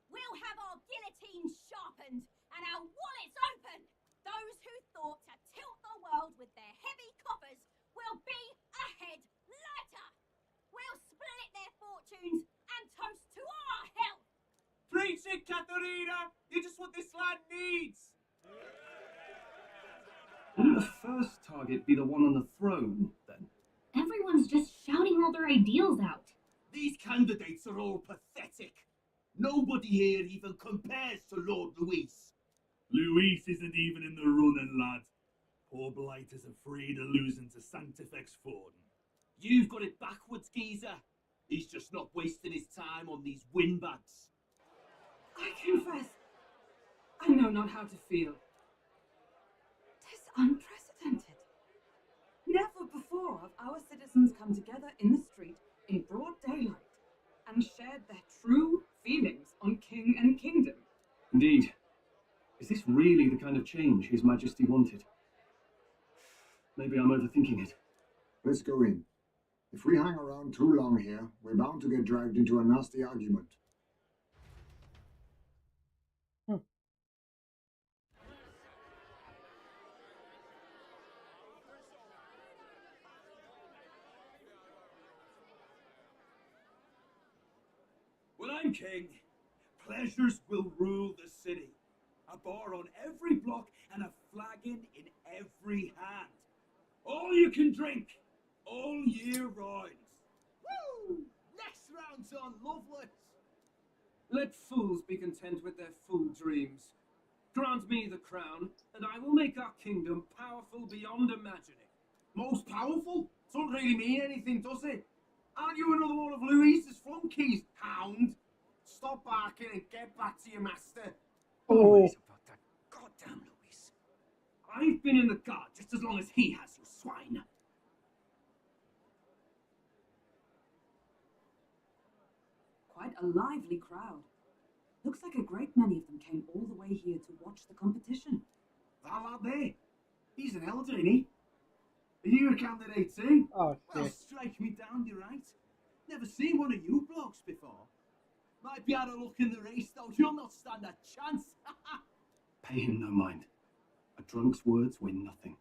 We'll have our guillotines sharpened and our wallets open. Those who thought to tilt the world with their heavy coffers will be a head lighter. We'll split their fortunes and toast to our health. Preach it, Katharina! You're just what this land needs! Wouldn't the first target be the one on the throne, then? Everyone's just shouting all their ideals out. These candidates are all pathetic. Nobody here even compares to Lord Louis. Louis isn't even in the running, lad. Poor Blight is afraid of losing to Sanctifex Forden. You've got it backwards, geezer. He's just not wasting his time on these windbags. I confess, I know not how to feel. 'Tis unprecedented. Never before have our citizens come together in the street in broad daylight and shared their true feelings on king and kingdom. Indeed. Is this really the kind of change His Majesty wanted? Maybe I'm overthinking it. Let's go in. If we hang around too long here, we're bound to get dragged into a nasty argument. When I'm king, pleasures will rule the city. A bar on every block and a flagon in every hand. All you can drink, all year round. Woo! Next round's on Lovelace. Let fools be content with their fool dreams. Grant me the crown, and I will make our kingdom powerful beyond imagining. Most powerful? Doesn't really mean anything, does it? Aren't you another one of Louise's flunkies, hound? Stop barking and get back to your master. Always about that goddamn Louise. I've been in the guard just as long as he has, you swine. Quite a lively crowd. Looks like a great many of them came all the way here to watch the competition. That lad there, he's an elder, isn't he? Are you a candidate too? Oh, well, shit. strike me down, you're right. Never seen one of you blokes before. Might be out of luck in the race, though. You'll not stand a chance. Pay him no mind. A drunk's words win nothing.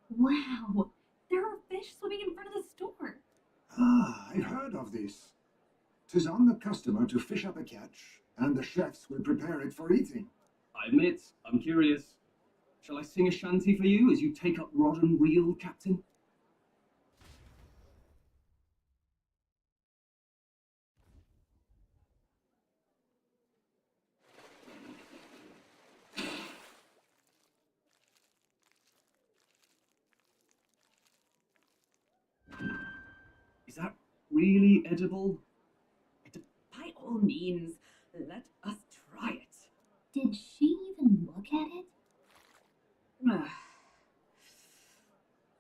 Wow, there are fish swimming in front of the store. Ah, I've heard of this. 'Tis on the customer to fish up a catch, and the chefs will prepare it for eating. I admit, I'm curious. Shall I sing a shanty for you as you take up rod and reel, Captain? Is that really edible? By all means, let us try it. Did she even look at it?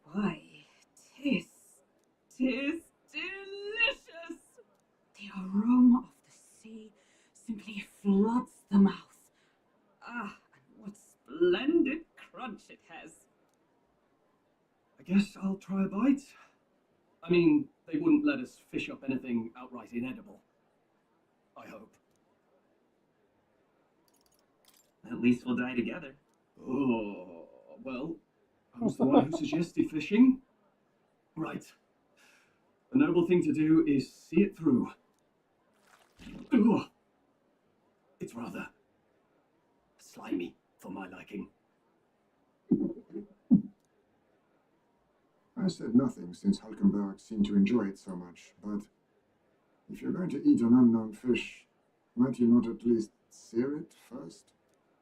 Why, tis delicious! The aroma of the sea simply floods the mouth. Ah, and what splendid crunch it has. I guess I'll try a bite. I mean, they wouldn't let us fish up anything outright inedible. I hope. At least we'll die together. Oh, well, I was the one who suggested fishing. Right. The noble thing to do is see it through. Ugh. It's rather slimy for my liking. I said nothing since Hulkenberg seemed to enjoy it so much, but if you're going to eat an unknown fish, might you not at least sear it first?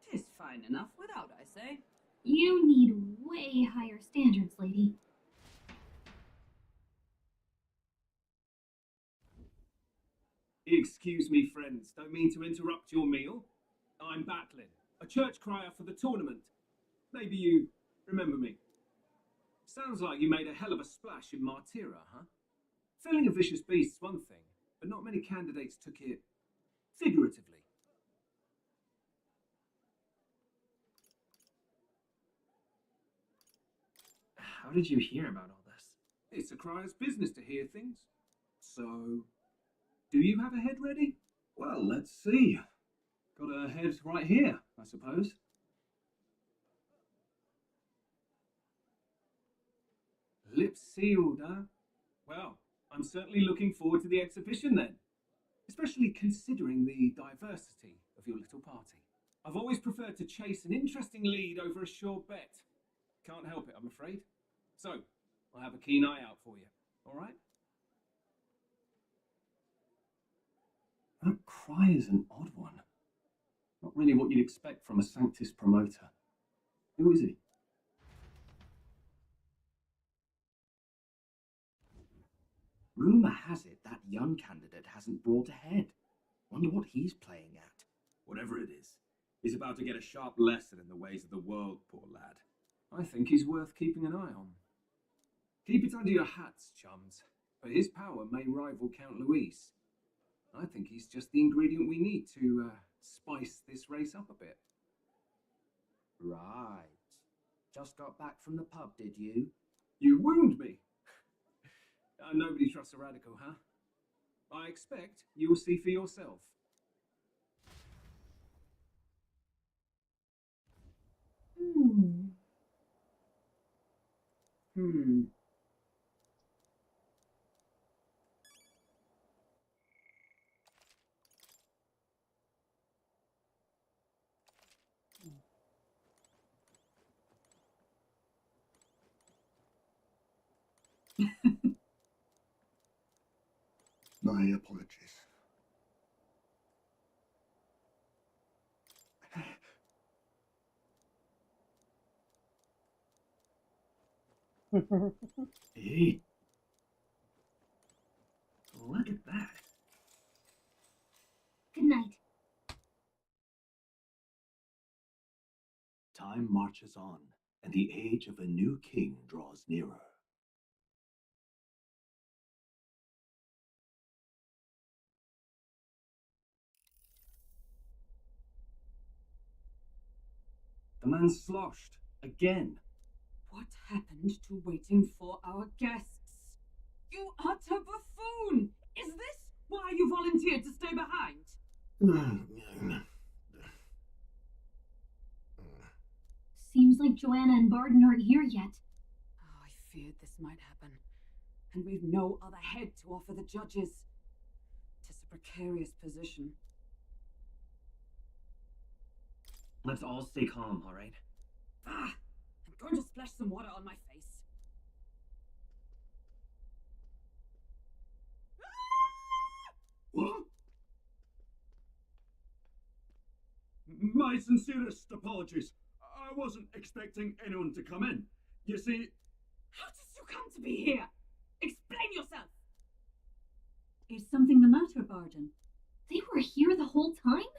'Tis fine enough without, I say. You need way higher standards, lady. Excuse me, friends. Don't mean to interrupt your meal. I'm Batlin, a church crier for the tournament. Maybe you remember me. Sounds like you made a hell of a splash in Martira, huh? Felling a vicious beast's one thing, but not many candidates took it figuratively. How did you hear about all this? It's a crier's business to hear things. So, do you have a head ready? Well, let's see. Got a head right here, I suppose. Lips sealed, huh? Well, I'm certainly looking forward to the exhibition then. Especially considering the diversity of your little party. I've always preferred to chase an interesting lead over a sure bet. Can't help it, I'm afraid. So, I'll have a keen eye out for you, all right? That cry is an odd one. Not really what you'd expect from a Sanctus promoter. Who is he? Rumour has it that young candidate hasn't brought ahead. Wonder what he's playing at. Whatever it is, he's about to get a sharp lesson in the ways of the world, poor lad. I think he's worth keeping an eye on. Keep it under your hats, chums, for his power may rival Count Louis. I think he's just the ingredient we need to spice this race up a bit. Right. Just got back from the pub, did you? You wound me. Nobody trusts a radical, huh? I expect you will see for yourself. Hmm. My apologies. Hey, look at that. Good night. Time marches on, and the age of a new king draws nearer. The man's sloshed. Again. What happened to waiting for our guests? You utter buffoon! Is this why you volunteered to stay behind? Seems like Joanna and Barden aren't here yet. Oh, I feared this might happen. And we've no other head to offer the judges. Tis a precarious position. Let's all stay calm, all right? Ah! I'm going to splash some water on my face. What? My sincerest apologies. I wasn't expecting anyone to come in. You see... How did you come to be here? Explain yourself! Is something the matter, Barden? They were here the whole time?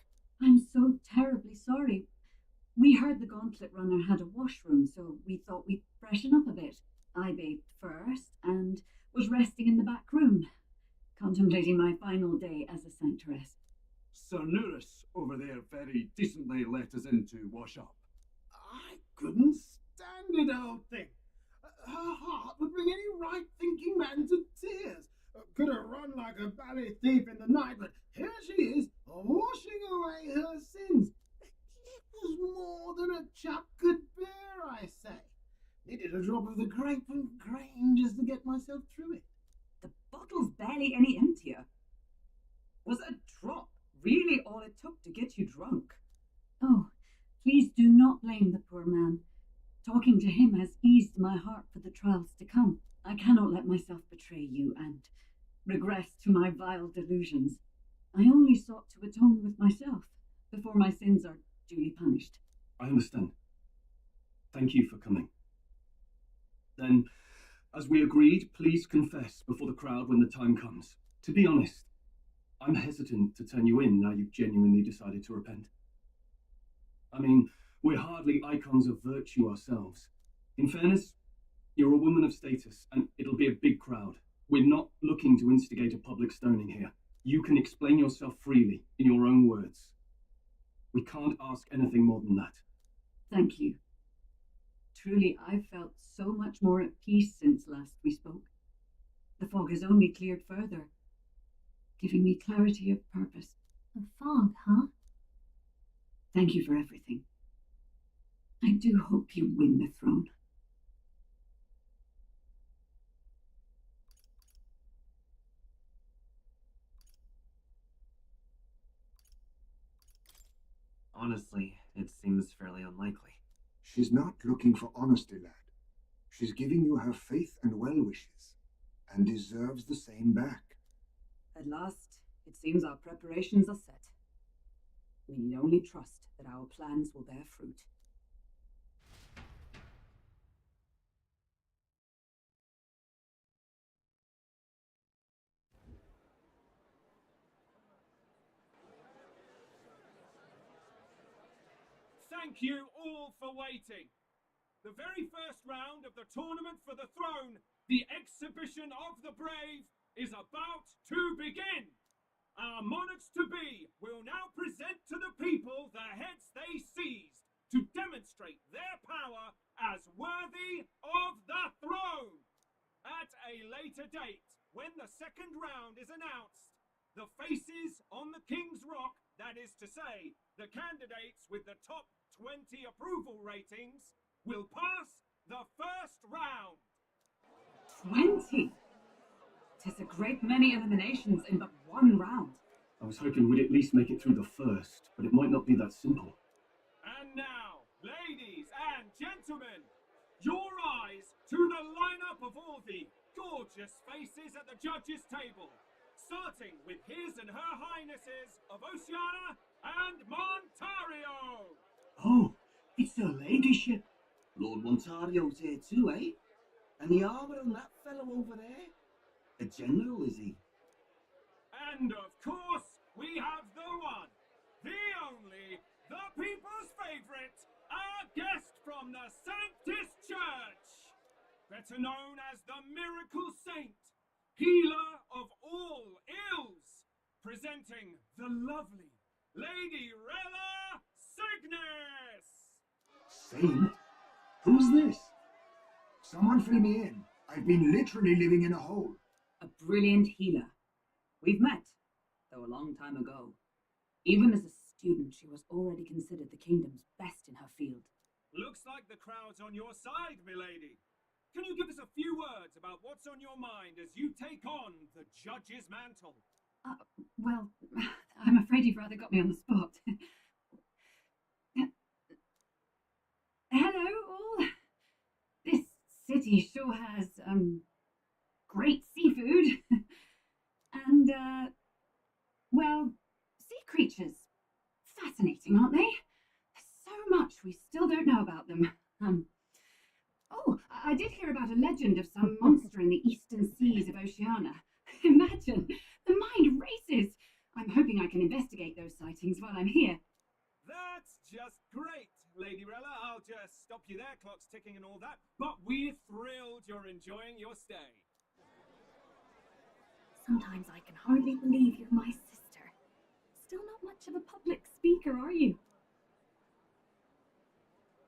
I'm so terribly sorry. We heard the Gauntlet Runner had a washroom, so we thought we'd freshen up a bit. I bathed first and was resting in the back room, contemplating my final day as a sanctuaress. Sir Nuris over there very decently let us in to wash up. I couldn't stand it, old thing. Her heart would bring any right-thinking man to tears. Could have run like a ballet thief in the night, but here she is, washing away her sins. It was more than a chap could bear, I say. Needed a drop of the grape and grain just to get myself through it. The bottle's barely any emptier. Was a drop really all it took to get you drunk? Oh, please do not blame the poor man. Talking to him has eased my heart for the trials to come. I cannot let myself betray you and regress to my vile delusions. I only sought to atone with myself before my sins are duly punished. I understand. Thank you for coming. Then, as we agreed, please confess before the crowd when the time comes. To be honest, I'm hesitant to turn you in now you've genuinely decided to repent. I mean, we're hardly icons of virtue ourselves. In fairness, you're a woman of status, and it'll be a big crowd. We're not looking to instigate a public stoning here. You can explain yourself freely, in your own words. We can't ask anything more than that. Thank you. Truly, I've felt so much more at peace since last we spoke. The fog has only cleared further, giving me clarity of purpose. A fog, huh? Thank you for everything. I do hope you win the throne. Honestly, it seems fairly unlikely. She's not looking for honesty, lad. She's giving you her faith and well wishes, and deserves the same back. At last, it seems our preparations are set. We need only trust that our plans will bear fruit. Thank you all for waiting. The very first round of the tournament for the throne, the exhibition of the brave, is about to begin. Our monarchs-to-be will now present to the people the heads they seized to demonstrate their power as worthy of the throne. At a later date, the faces on the King's Rock, that is to say, the candidates with the top 20 approval ratings, will pass the first round. 20? 'Tis a great many eliminations in but one round. I was hoping we'd at least make it through the first, but it might not be that simple. And now, ladies and gentlemen, your eyes to the lineup of all the gorgeous faces at the judges' table, starting with His and Her Highnesses of Oceania and Montario. Oh, it's her ladyship. Lord Montario's here too, eh? And the armour on that fellow over there? A general, is he? And of course, we have the one, the only, the people's favourite, our guest from the Sanctus Church, better known as the Miracle Saint, healer of all ills, presenting the lovely Lady Rella Cygnus. Saint? Who's this? Someone fill me in. I've been literally living in a hole. A brilliant healer. We've met, though a long time ago. Even as a student, she was already considered the kingdom's best in her field. Looks like the crowd's on your side, milady. Can you give us a few words about what's on your mind as you take on the judge's mantle? Well, I'm afraid you've rather got me on the spot. Hello, all. This city sure has, great seafood. And, well, sea creatures. Fascinating, aren't they? There's so much we still don't know about them. Oh, I did hear about a legend of some monster in the eastern seas of Oceania. Imagine, the mind races. I'm hoping I can investigate those sightings while I'm here. That's just great, Lady Rella. I'll just stop you there, clock's ticking and all that. But we're thrilled you're enjoying your stay. Sometimes I can hardly believe you're my sister. Still not much of a public speaker, are you?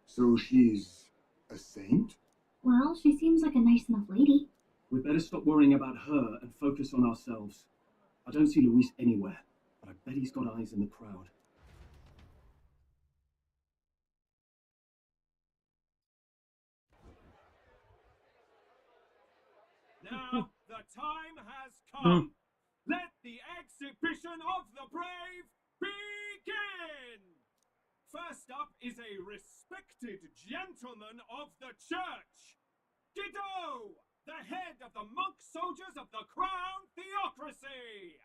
So she's a saint? Well, she seems like a nice enough lady. We'd better stop worrying about her and focus on ourselves. I don't see Luis anywhere, but I bet he's got eyes in the crowd. Now, the time has come. Let the exhibition of the brave begin! First up is a respected gentleman of the church, Dido, the head of the monk soldiers of the Crown Theocracy.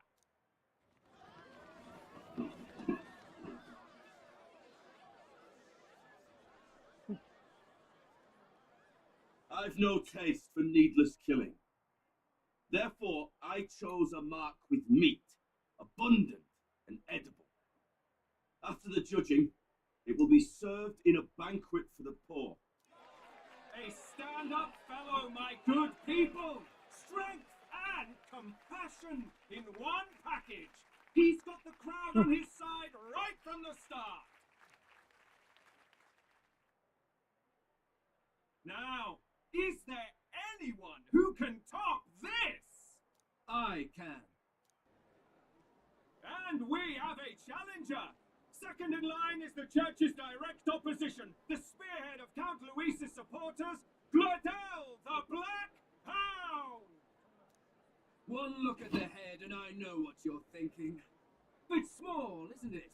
I've no taste for needless killing. Therefore, I chose a mark with meat, abundant and edible. After the judging, it will be served in a banquet for the poor. A stand-up fellow, my good people! Strength and compassion in one package! He's got the crowd on his side right from the start! Now, is there anyone who can top this? I can. And we have a challenger! Second in line is the church's direct opposition, the spearhead of Count Luis's supporters, Gladel the Black Hound! One look at the head and I know what you're thinking. Bit small, isn't it?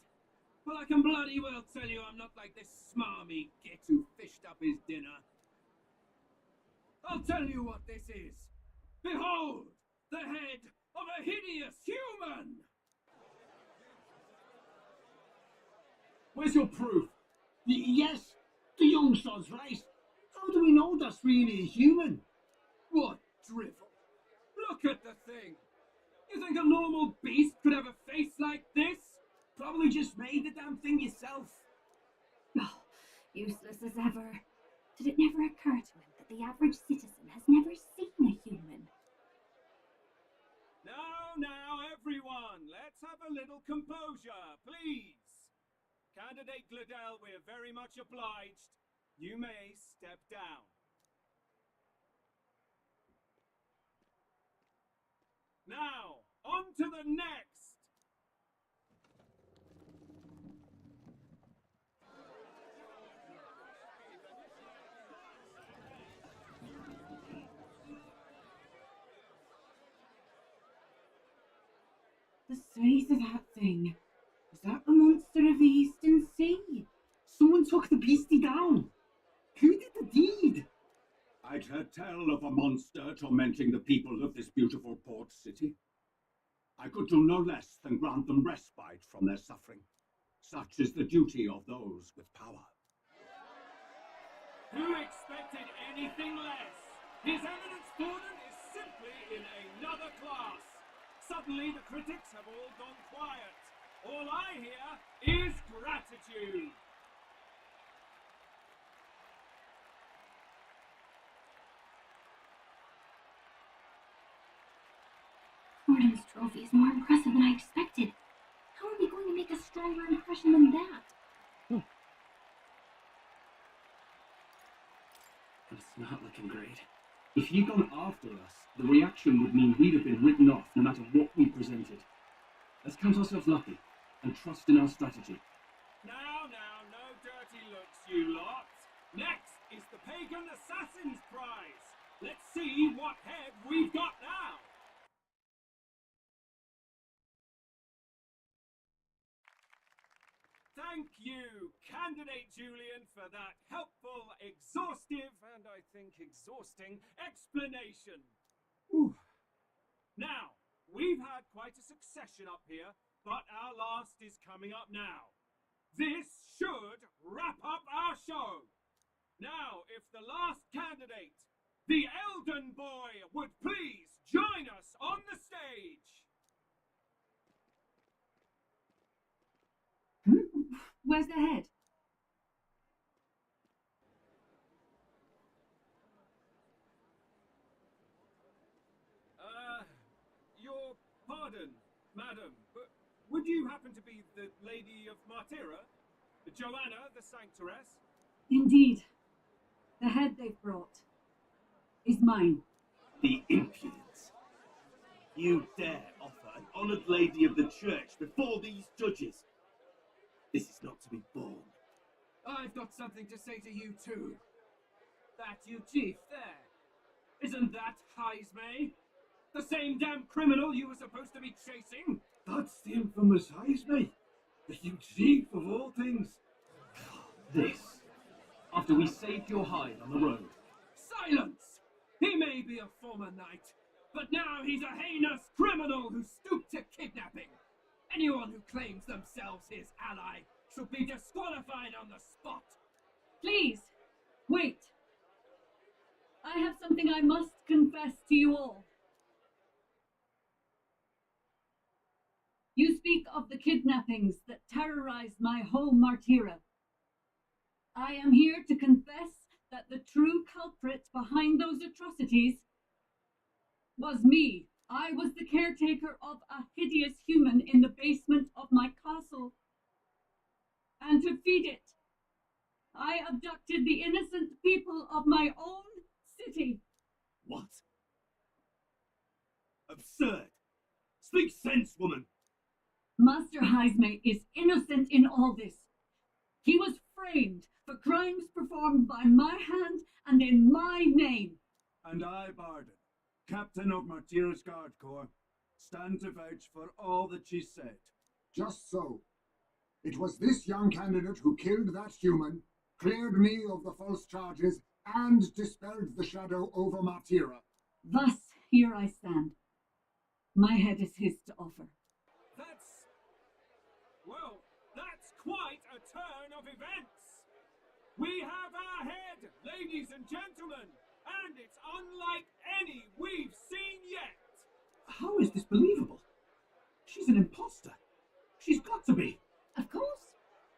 Well, I can bloody well tell you I'm not like this smarmy git who fished up his dinner. I'll tell you what this is. Behold, the head of a hideous human! Where's your proof? Yes, the young sod's right. How do we know that's really a human? What drivel! Look at the thing! You think a normal beast could have a face like this? Probably just made the damn thing yourself. Oh, useless as ever. Did it never occur to him that the average citizen has never seen a human? Now, everyone, let's have a little composure, please. Candidate Gladel, we're very much obliged. You may step down. Now, on to the next. The size of that thing. Is that the monster of the Eastern Sea? Someone took the beastie down. Who did the deed? I'd heard tell of a monster tormenting the people of this beautiful port city. I could do no less than grant them respite from their suffering. Such is the duty of those with power. Who expected anything less? His Eminence Gordon is simply in another class. Suddenly the critics have all gone quiet. All I hear is gratitude. Gordon's trophy is more impressive than I expected. How are we going to make a stronger impression than that? It's not looking great. If he'd gone after us, the reaction would mean we'd have been written off no matter what we presented. Let's count ourselves lucky and trust in our strategy. Now, no dirty looks, you lot. Next is the Pagan Assassin's Prize. Let's see what head we've got now. Thank you, Candidate Julian, for that helpful, exhaustive, and I think exhausting explanation. Whew. Now, we've had quite a succession up here, but our last is coming up now. This should wrap up our show. Now, if the last candidate, the Elden Boy, would please join us on the stage. Where's the head? Your pardon, madam, but would you happen to be the Lady of Martira? Joanna, the Sanctoress? Indeed. The head they've brought is mine. The impudence. You dare offer an honoured lady of the church before these judges? This is not to be borne. I've got something to say to you too. That you chief there. Isn't that Heismay? The same damn criminal you were supposed to be chasing? That's the infamous Heismay. The huge thief of all things. This, after we saved your hide on the road. Silence! He may be a former knight, but now he's a heinous criminal who stooped to kidnapping. Anyone who claims themselves his ally should be disqualified on the spot. Please, wait. I have something I must confess to you all. You speak of the kidnappings that terrorized my home Martira. I am here to confess that the true culprit behind those atrocities was me. I was the caretaker of a hideous human in the basement of my castle. And to feed it, I abducted the innocent people of my own city. What? Absurd! Speak sense, woman! Master Heismay is innocent in all this. He was framed for crimes performed by my hand and in my name. And I, Barden, Captain of Martira's Guard Corps, stand to vouch for all that she said. Just so. It was this young candidate who killed that human, cleared me of the false charges, and dispelled the shadow over Martira. Thus, here I stand. My head is his to offer. That's quite a turn of events. We have our head, ladies and gentlemen, and it's unlike any we've seen yet. How is this believable? She's an imposter. She's got to be. Of course.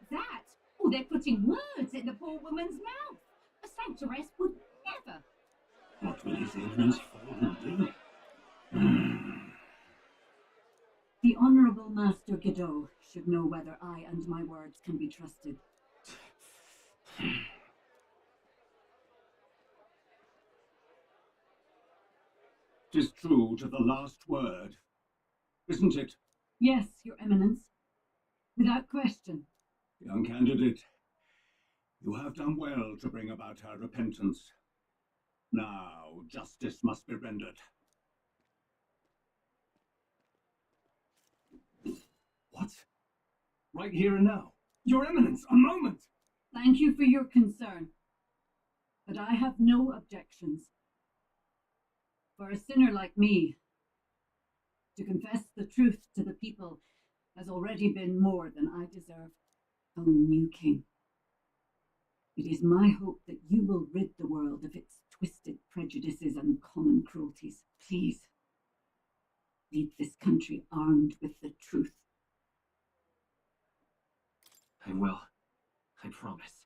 That, or they're putting words in the poor woman's mouth. A sanctoress would never. What will his enemies fall do? The Honourable Master Godot should know whether I and my words can be trusted. 'Tis true to the last word, isn't it? Yes, Your Eminence. Without question. Young candidate, you have done well to bring about her repentance. Now, justice must be rendered. What? Right here and now? Your Eminence, a moment! Thank you for your concern, but I have no objections. For a sinner like me, to confess the truth to the people has already been more than I deserve. O new king, it is my hope that you will rid the world of its twisted prejudices and common cruelties. Please, lead this country armed with the truth. I will. I promise.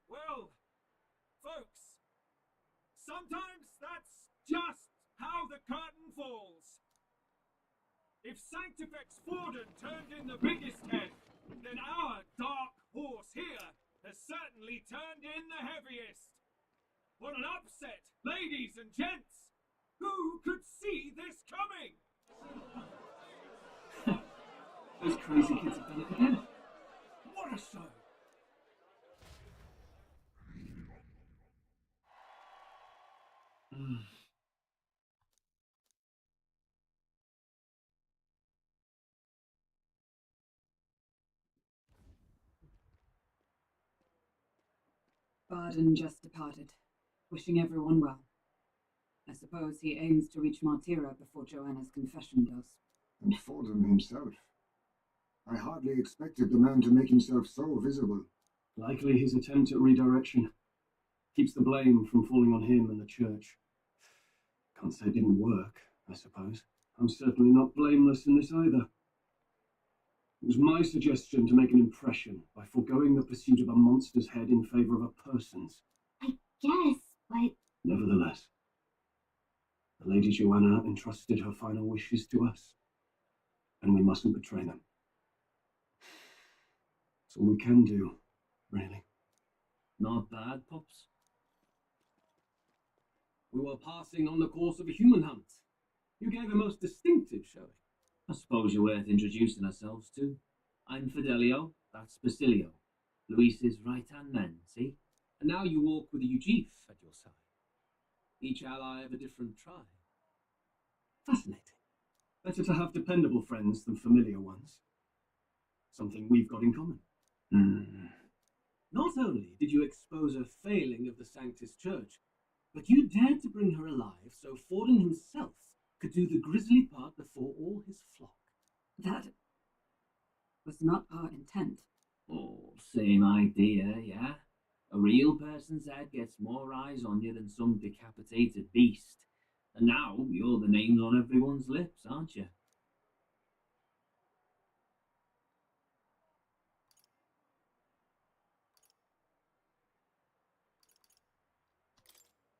Well, folks, sometimes that's just how the curtain falls. If Sanctifex Forden turned in the biggest head, then our dark horse here has certainly turned in the heaviest. What an upset, ladies and gents! Who could see this coming? Those crazy kids have done it again. What a show! Baden just departed, wishing everyone well. I suppose he aims to reach Martira before Joanna's confession does. And Forden himself. I hardly expected the man to make himself so visible. Likely his attempt at redirection. Keeps the blame from falling on him and the church. Can't say it didn't work, I suppose. I'm certainly not blameless in this either. It was my suggestion to make an impression by foregoing the pursuit of a monster's head in favour of a person's. I guess, but... Nevertheless, the Lady Joanna entrusted her final wishes to us, and we mustn't betray them. That's all we can do, really. Not bad, Pops. We were passing on the course of a human hunt. You gave a most distinctive showing. I suppose you're worth introducing ourselves to. I'm Fidelio, that's Basilio. Luis's right-hand man, see? And now you walk with a Ujif at your side. Each ally of a different tribe. Fascinating. Better to have dependable friends than familiar ones. Something we've got in common. Not only did you expose a failing of the Sanctus Church, but you dared to bring her alive so Forden himself could do the grisly part before all his flock. That was not our intent. Oh, same idea, yeah? A real person's head gets more eyes on you than some decapitated beast. And now you're the names on everyone's lips, aren't you?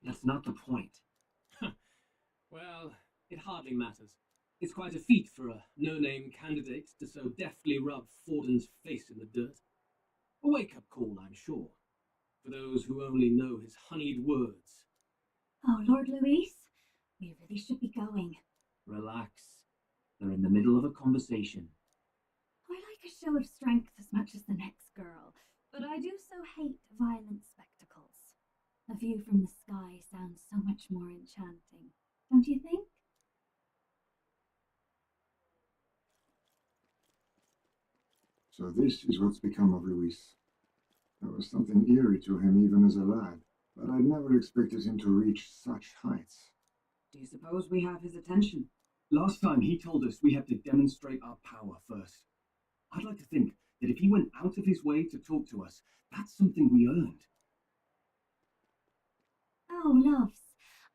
That's not the point. Well, it hardly matters. It's quite a feat for a no-name candidate to so deftly rub Forden's face in the dirt. A wake-up call, I'm sure, for those who only know his honeyed words. Oh, Lord Luis, we really should be going. Relax. They're in the middle of a conversation. I like a show of strength as much as the next girl, but I do so hate violent spectacles. A view from the sky sounds so much more enchanting, don't you think? So this is what's become of Luis. There was something eerie to him even as a lad, but I'd never expected him to reach such heights. Do you suppose we have his attention? Last time he told us we had to demonstrate our power first. I'd like to think that if he went out of his way to talk to us, that's something we earned. Oh, loves,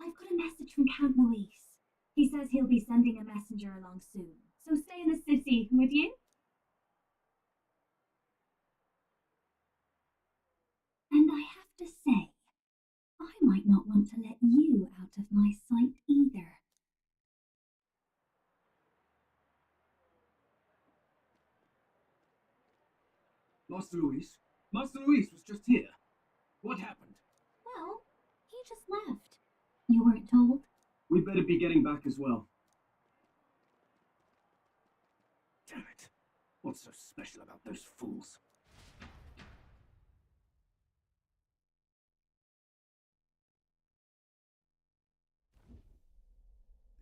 I've got a message from Count Luis. He says he'll be sending a messenger along soon, so stay in the city, would you? And I have to say, I might not want to let you out of my sight either. Master Luis? Master Luis was just here. What happened? Well, he just left. You weren't told? We'd better be getting back as well. Damn it. What's so special about those fools?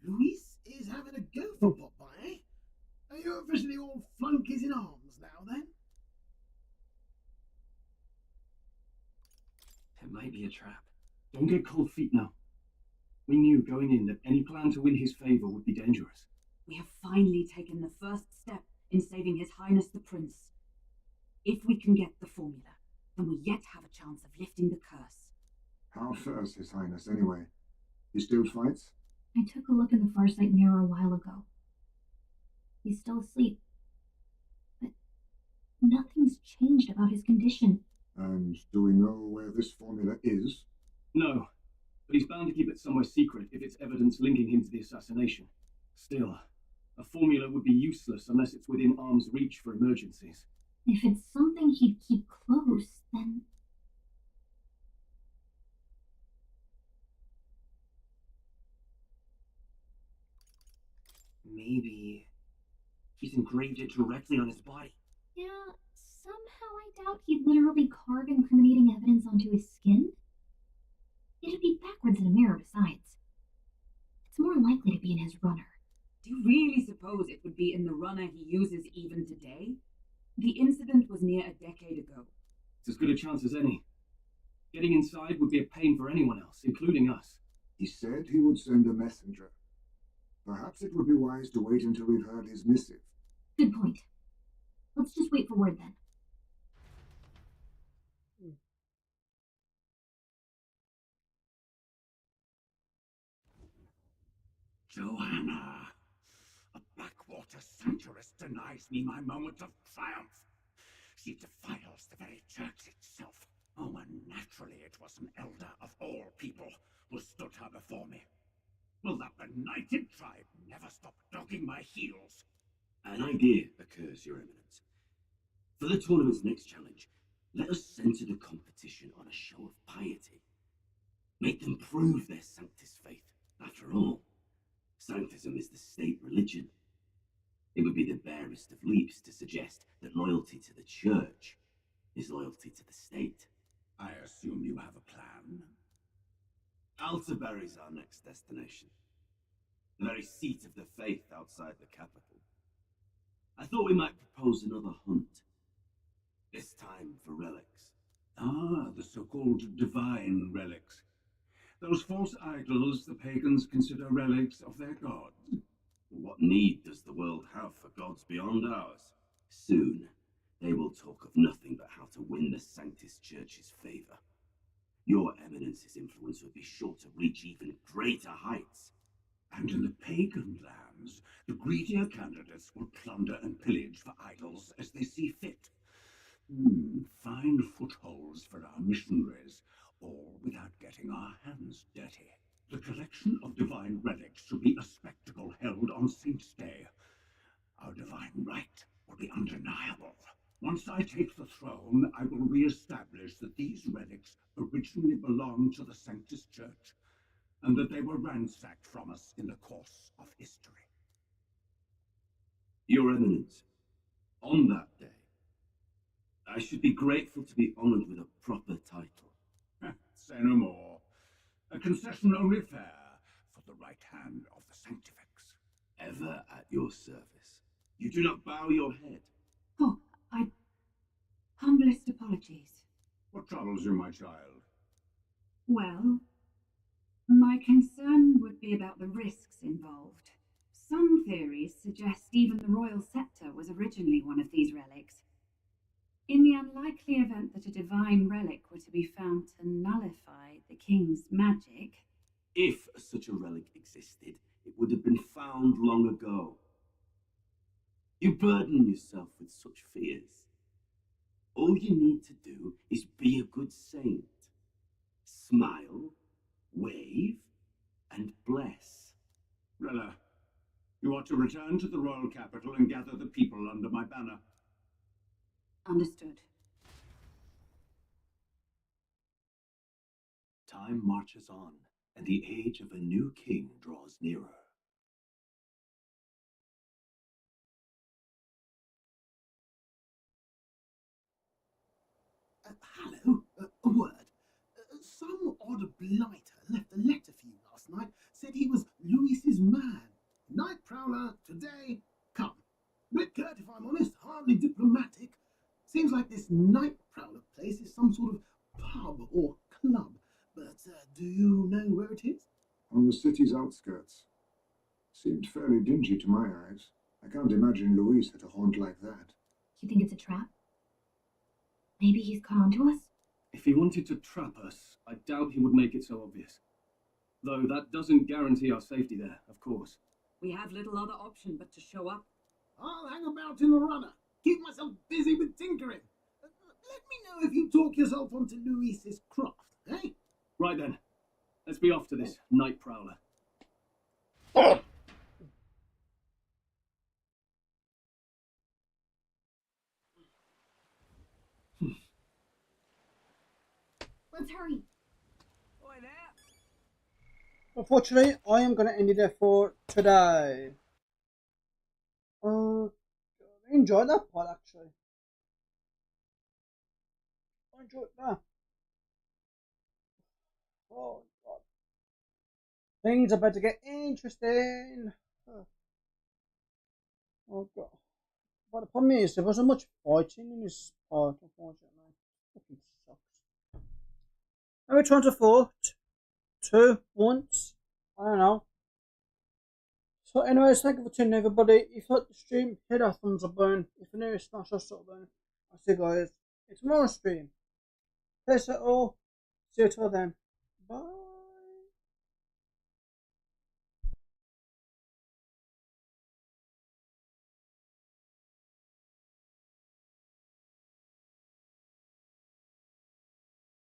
Luis is having a go for Popeye. Are you officially all flunkies in arms now, then? It might be a trap. Don't get cold feet now. We knew going in that any plan to win his favor would be dangerous. We have finally taken the first step in saving His Highness the Prince. If we can get the formula, then we yet have a chance of lifting the curse. How fares His Highness, anyway? He still fights? I took a look in the Farsight mirror a while ago. He's still asleep. But nothing's changed about his condition. And do we know where this formula is? No, but he's bound to keep it somewhere secret if it's evidence linking him to the assassination. Still, a formula would be useless unless it's within arm's reach for emergencies. If it's something he'd keep close, then... Maybe he's engraved it directly on his body. Yeah, somehow I doubt he'd literally carve incriminating evidence onto his skin. It'd be backwards in a mirror besides. It's more likely to be in his runner. Do you really suppose it would be in the runner he uses even today? The incident was near a decade ago. It's as good a chance as any. Getting inside would be a pain for anyone else, including us. He said he would send a messenger. Perhaps it would be wise to wait until we've heard his missive. Good point. Let's just wait for word then. Joanna, a backwater sanctuarist denies me my moment of triumph. She defiles the very church itself. Oh, and naturally it was an elder of all people who stood her before me. Will that benighted tribe never stop dogging my heels? An idea occurs, Your Eminence. For the tournament's next challenge, let us centre the competition on a show of piety. Make them prove their Sanctus faith. After all, Sanctism is the state religion. It would be the barest of leaps to suggest that loyalty to the church is loyalty to the state. I assume you have a plan? Altabury's our next destination. The very seat of the faith outside the capital. I thought we might propose another hunt. This time for relics. Ah, the so-called divine relics. Those false idols the pagans consider relics of their gods. What need does the world have for gods beyond ours? Soon, they will talk of nothing but how to win the Sanctus Church's favour. Your Eminence's influence would be sure to reach even greater heights. And in the pagan lands, the greedier candidates will plunder and pillage for idols as they see fit. Fine footholds for our missionaries, all without getting our hands dirty. The collection of divine relics should be a spectacle held on Saint's Day. Our divine right will be undeniable. Once I take the throne, I will re-establish that these relics originally belonged to the Sanctus Church, and that they were ransacked from us in the course of history. Your Eminence, on that day, I should be grateful to be honoured with a proper title. Say no more. A concession only fair for the right hand of the Sanctifex. Ever at your service. You do not bow your head. Oh, humblest apologies. What troubles you, my child? Well, my concern would be about the risks involved. Some theories suggest even the royal scepter was originally one of these relics. In the unlikely event that a divine relic were to be found to nullify the king's magic... If such a relic existed, it would have been found long ago. You burden yourself with such fears. All you need to do is be a good saint. Smile, wave, and bless. Rella, you are to return to the royal capital and gather the people under my banner. Understood. Time marches on, and the age of a new king draws nearer. Some odd blighter left a letter for you last night. Said he was Luis's man. Night Prowler, today, come. Bit curt, if I'm honest, hardly diplomatic. Seems like this Night Prowler place is some sort of pub or club. But do you know where it is? On the city's outskirts. Seemed fairly dingy to my eyes. I can't imagine Luis at a haunt like that. You think it's a trap? Maybe he's caught on to us? If he wanted to trap us, I doubt he would make it so obvious. Though that doesn't guarantee our safety there, of course. We have little other option but to show up. I'll hang about in the runner. Keep myself busy with tinkering. Let me know if you talk yourself onto Luis's craft, eh? Right then. Let's be off to this Night Prowler. Let's hurry. Unfortunately, I am going to end it there for today. I enjoyed that part actually. I enjoyed that. Oh god. Things are about to get interesting. Oh god. But the problem is there wasn't much fighting in this part, unfortunately. Fucking sucks. Are we trying to fought? Two once? I don't know. So anyways, thank you for tuning in everybody. If you like the stream, hit that thumbs up button. If you're new, smash that sub button. I'll see you guys in tomorrow's stream. Peace out all. See you till then.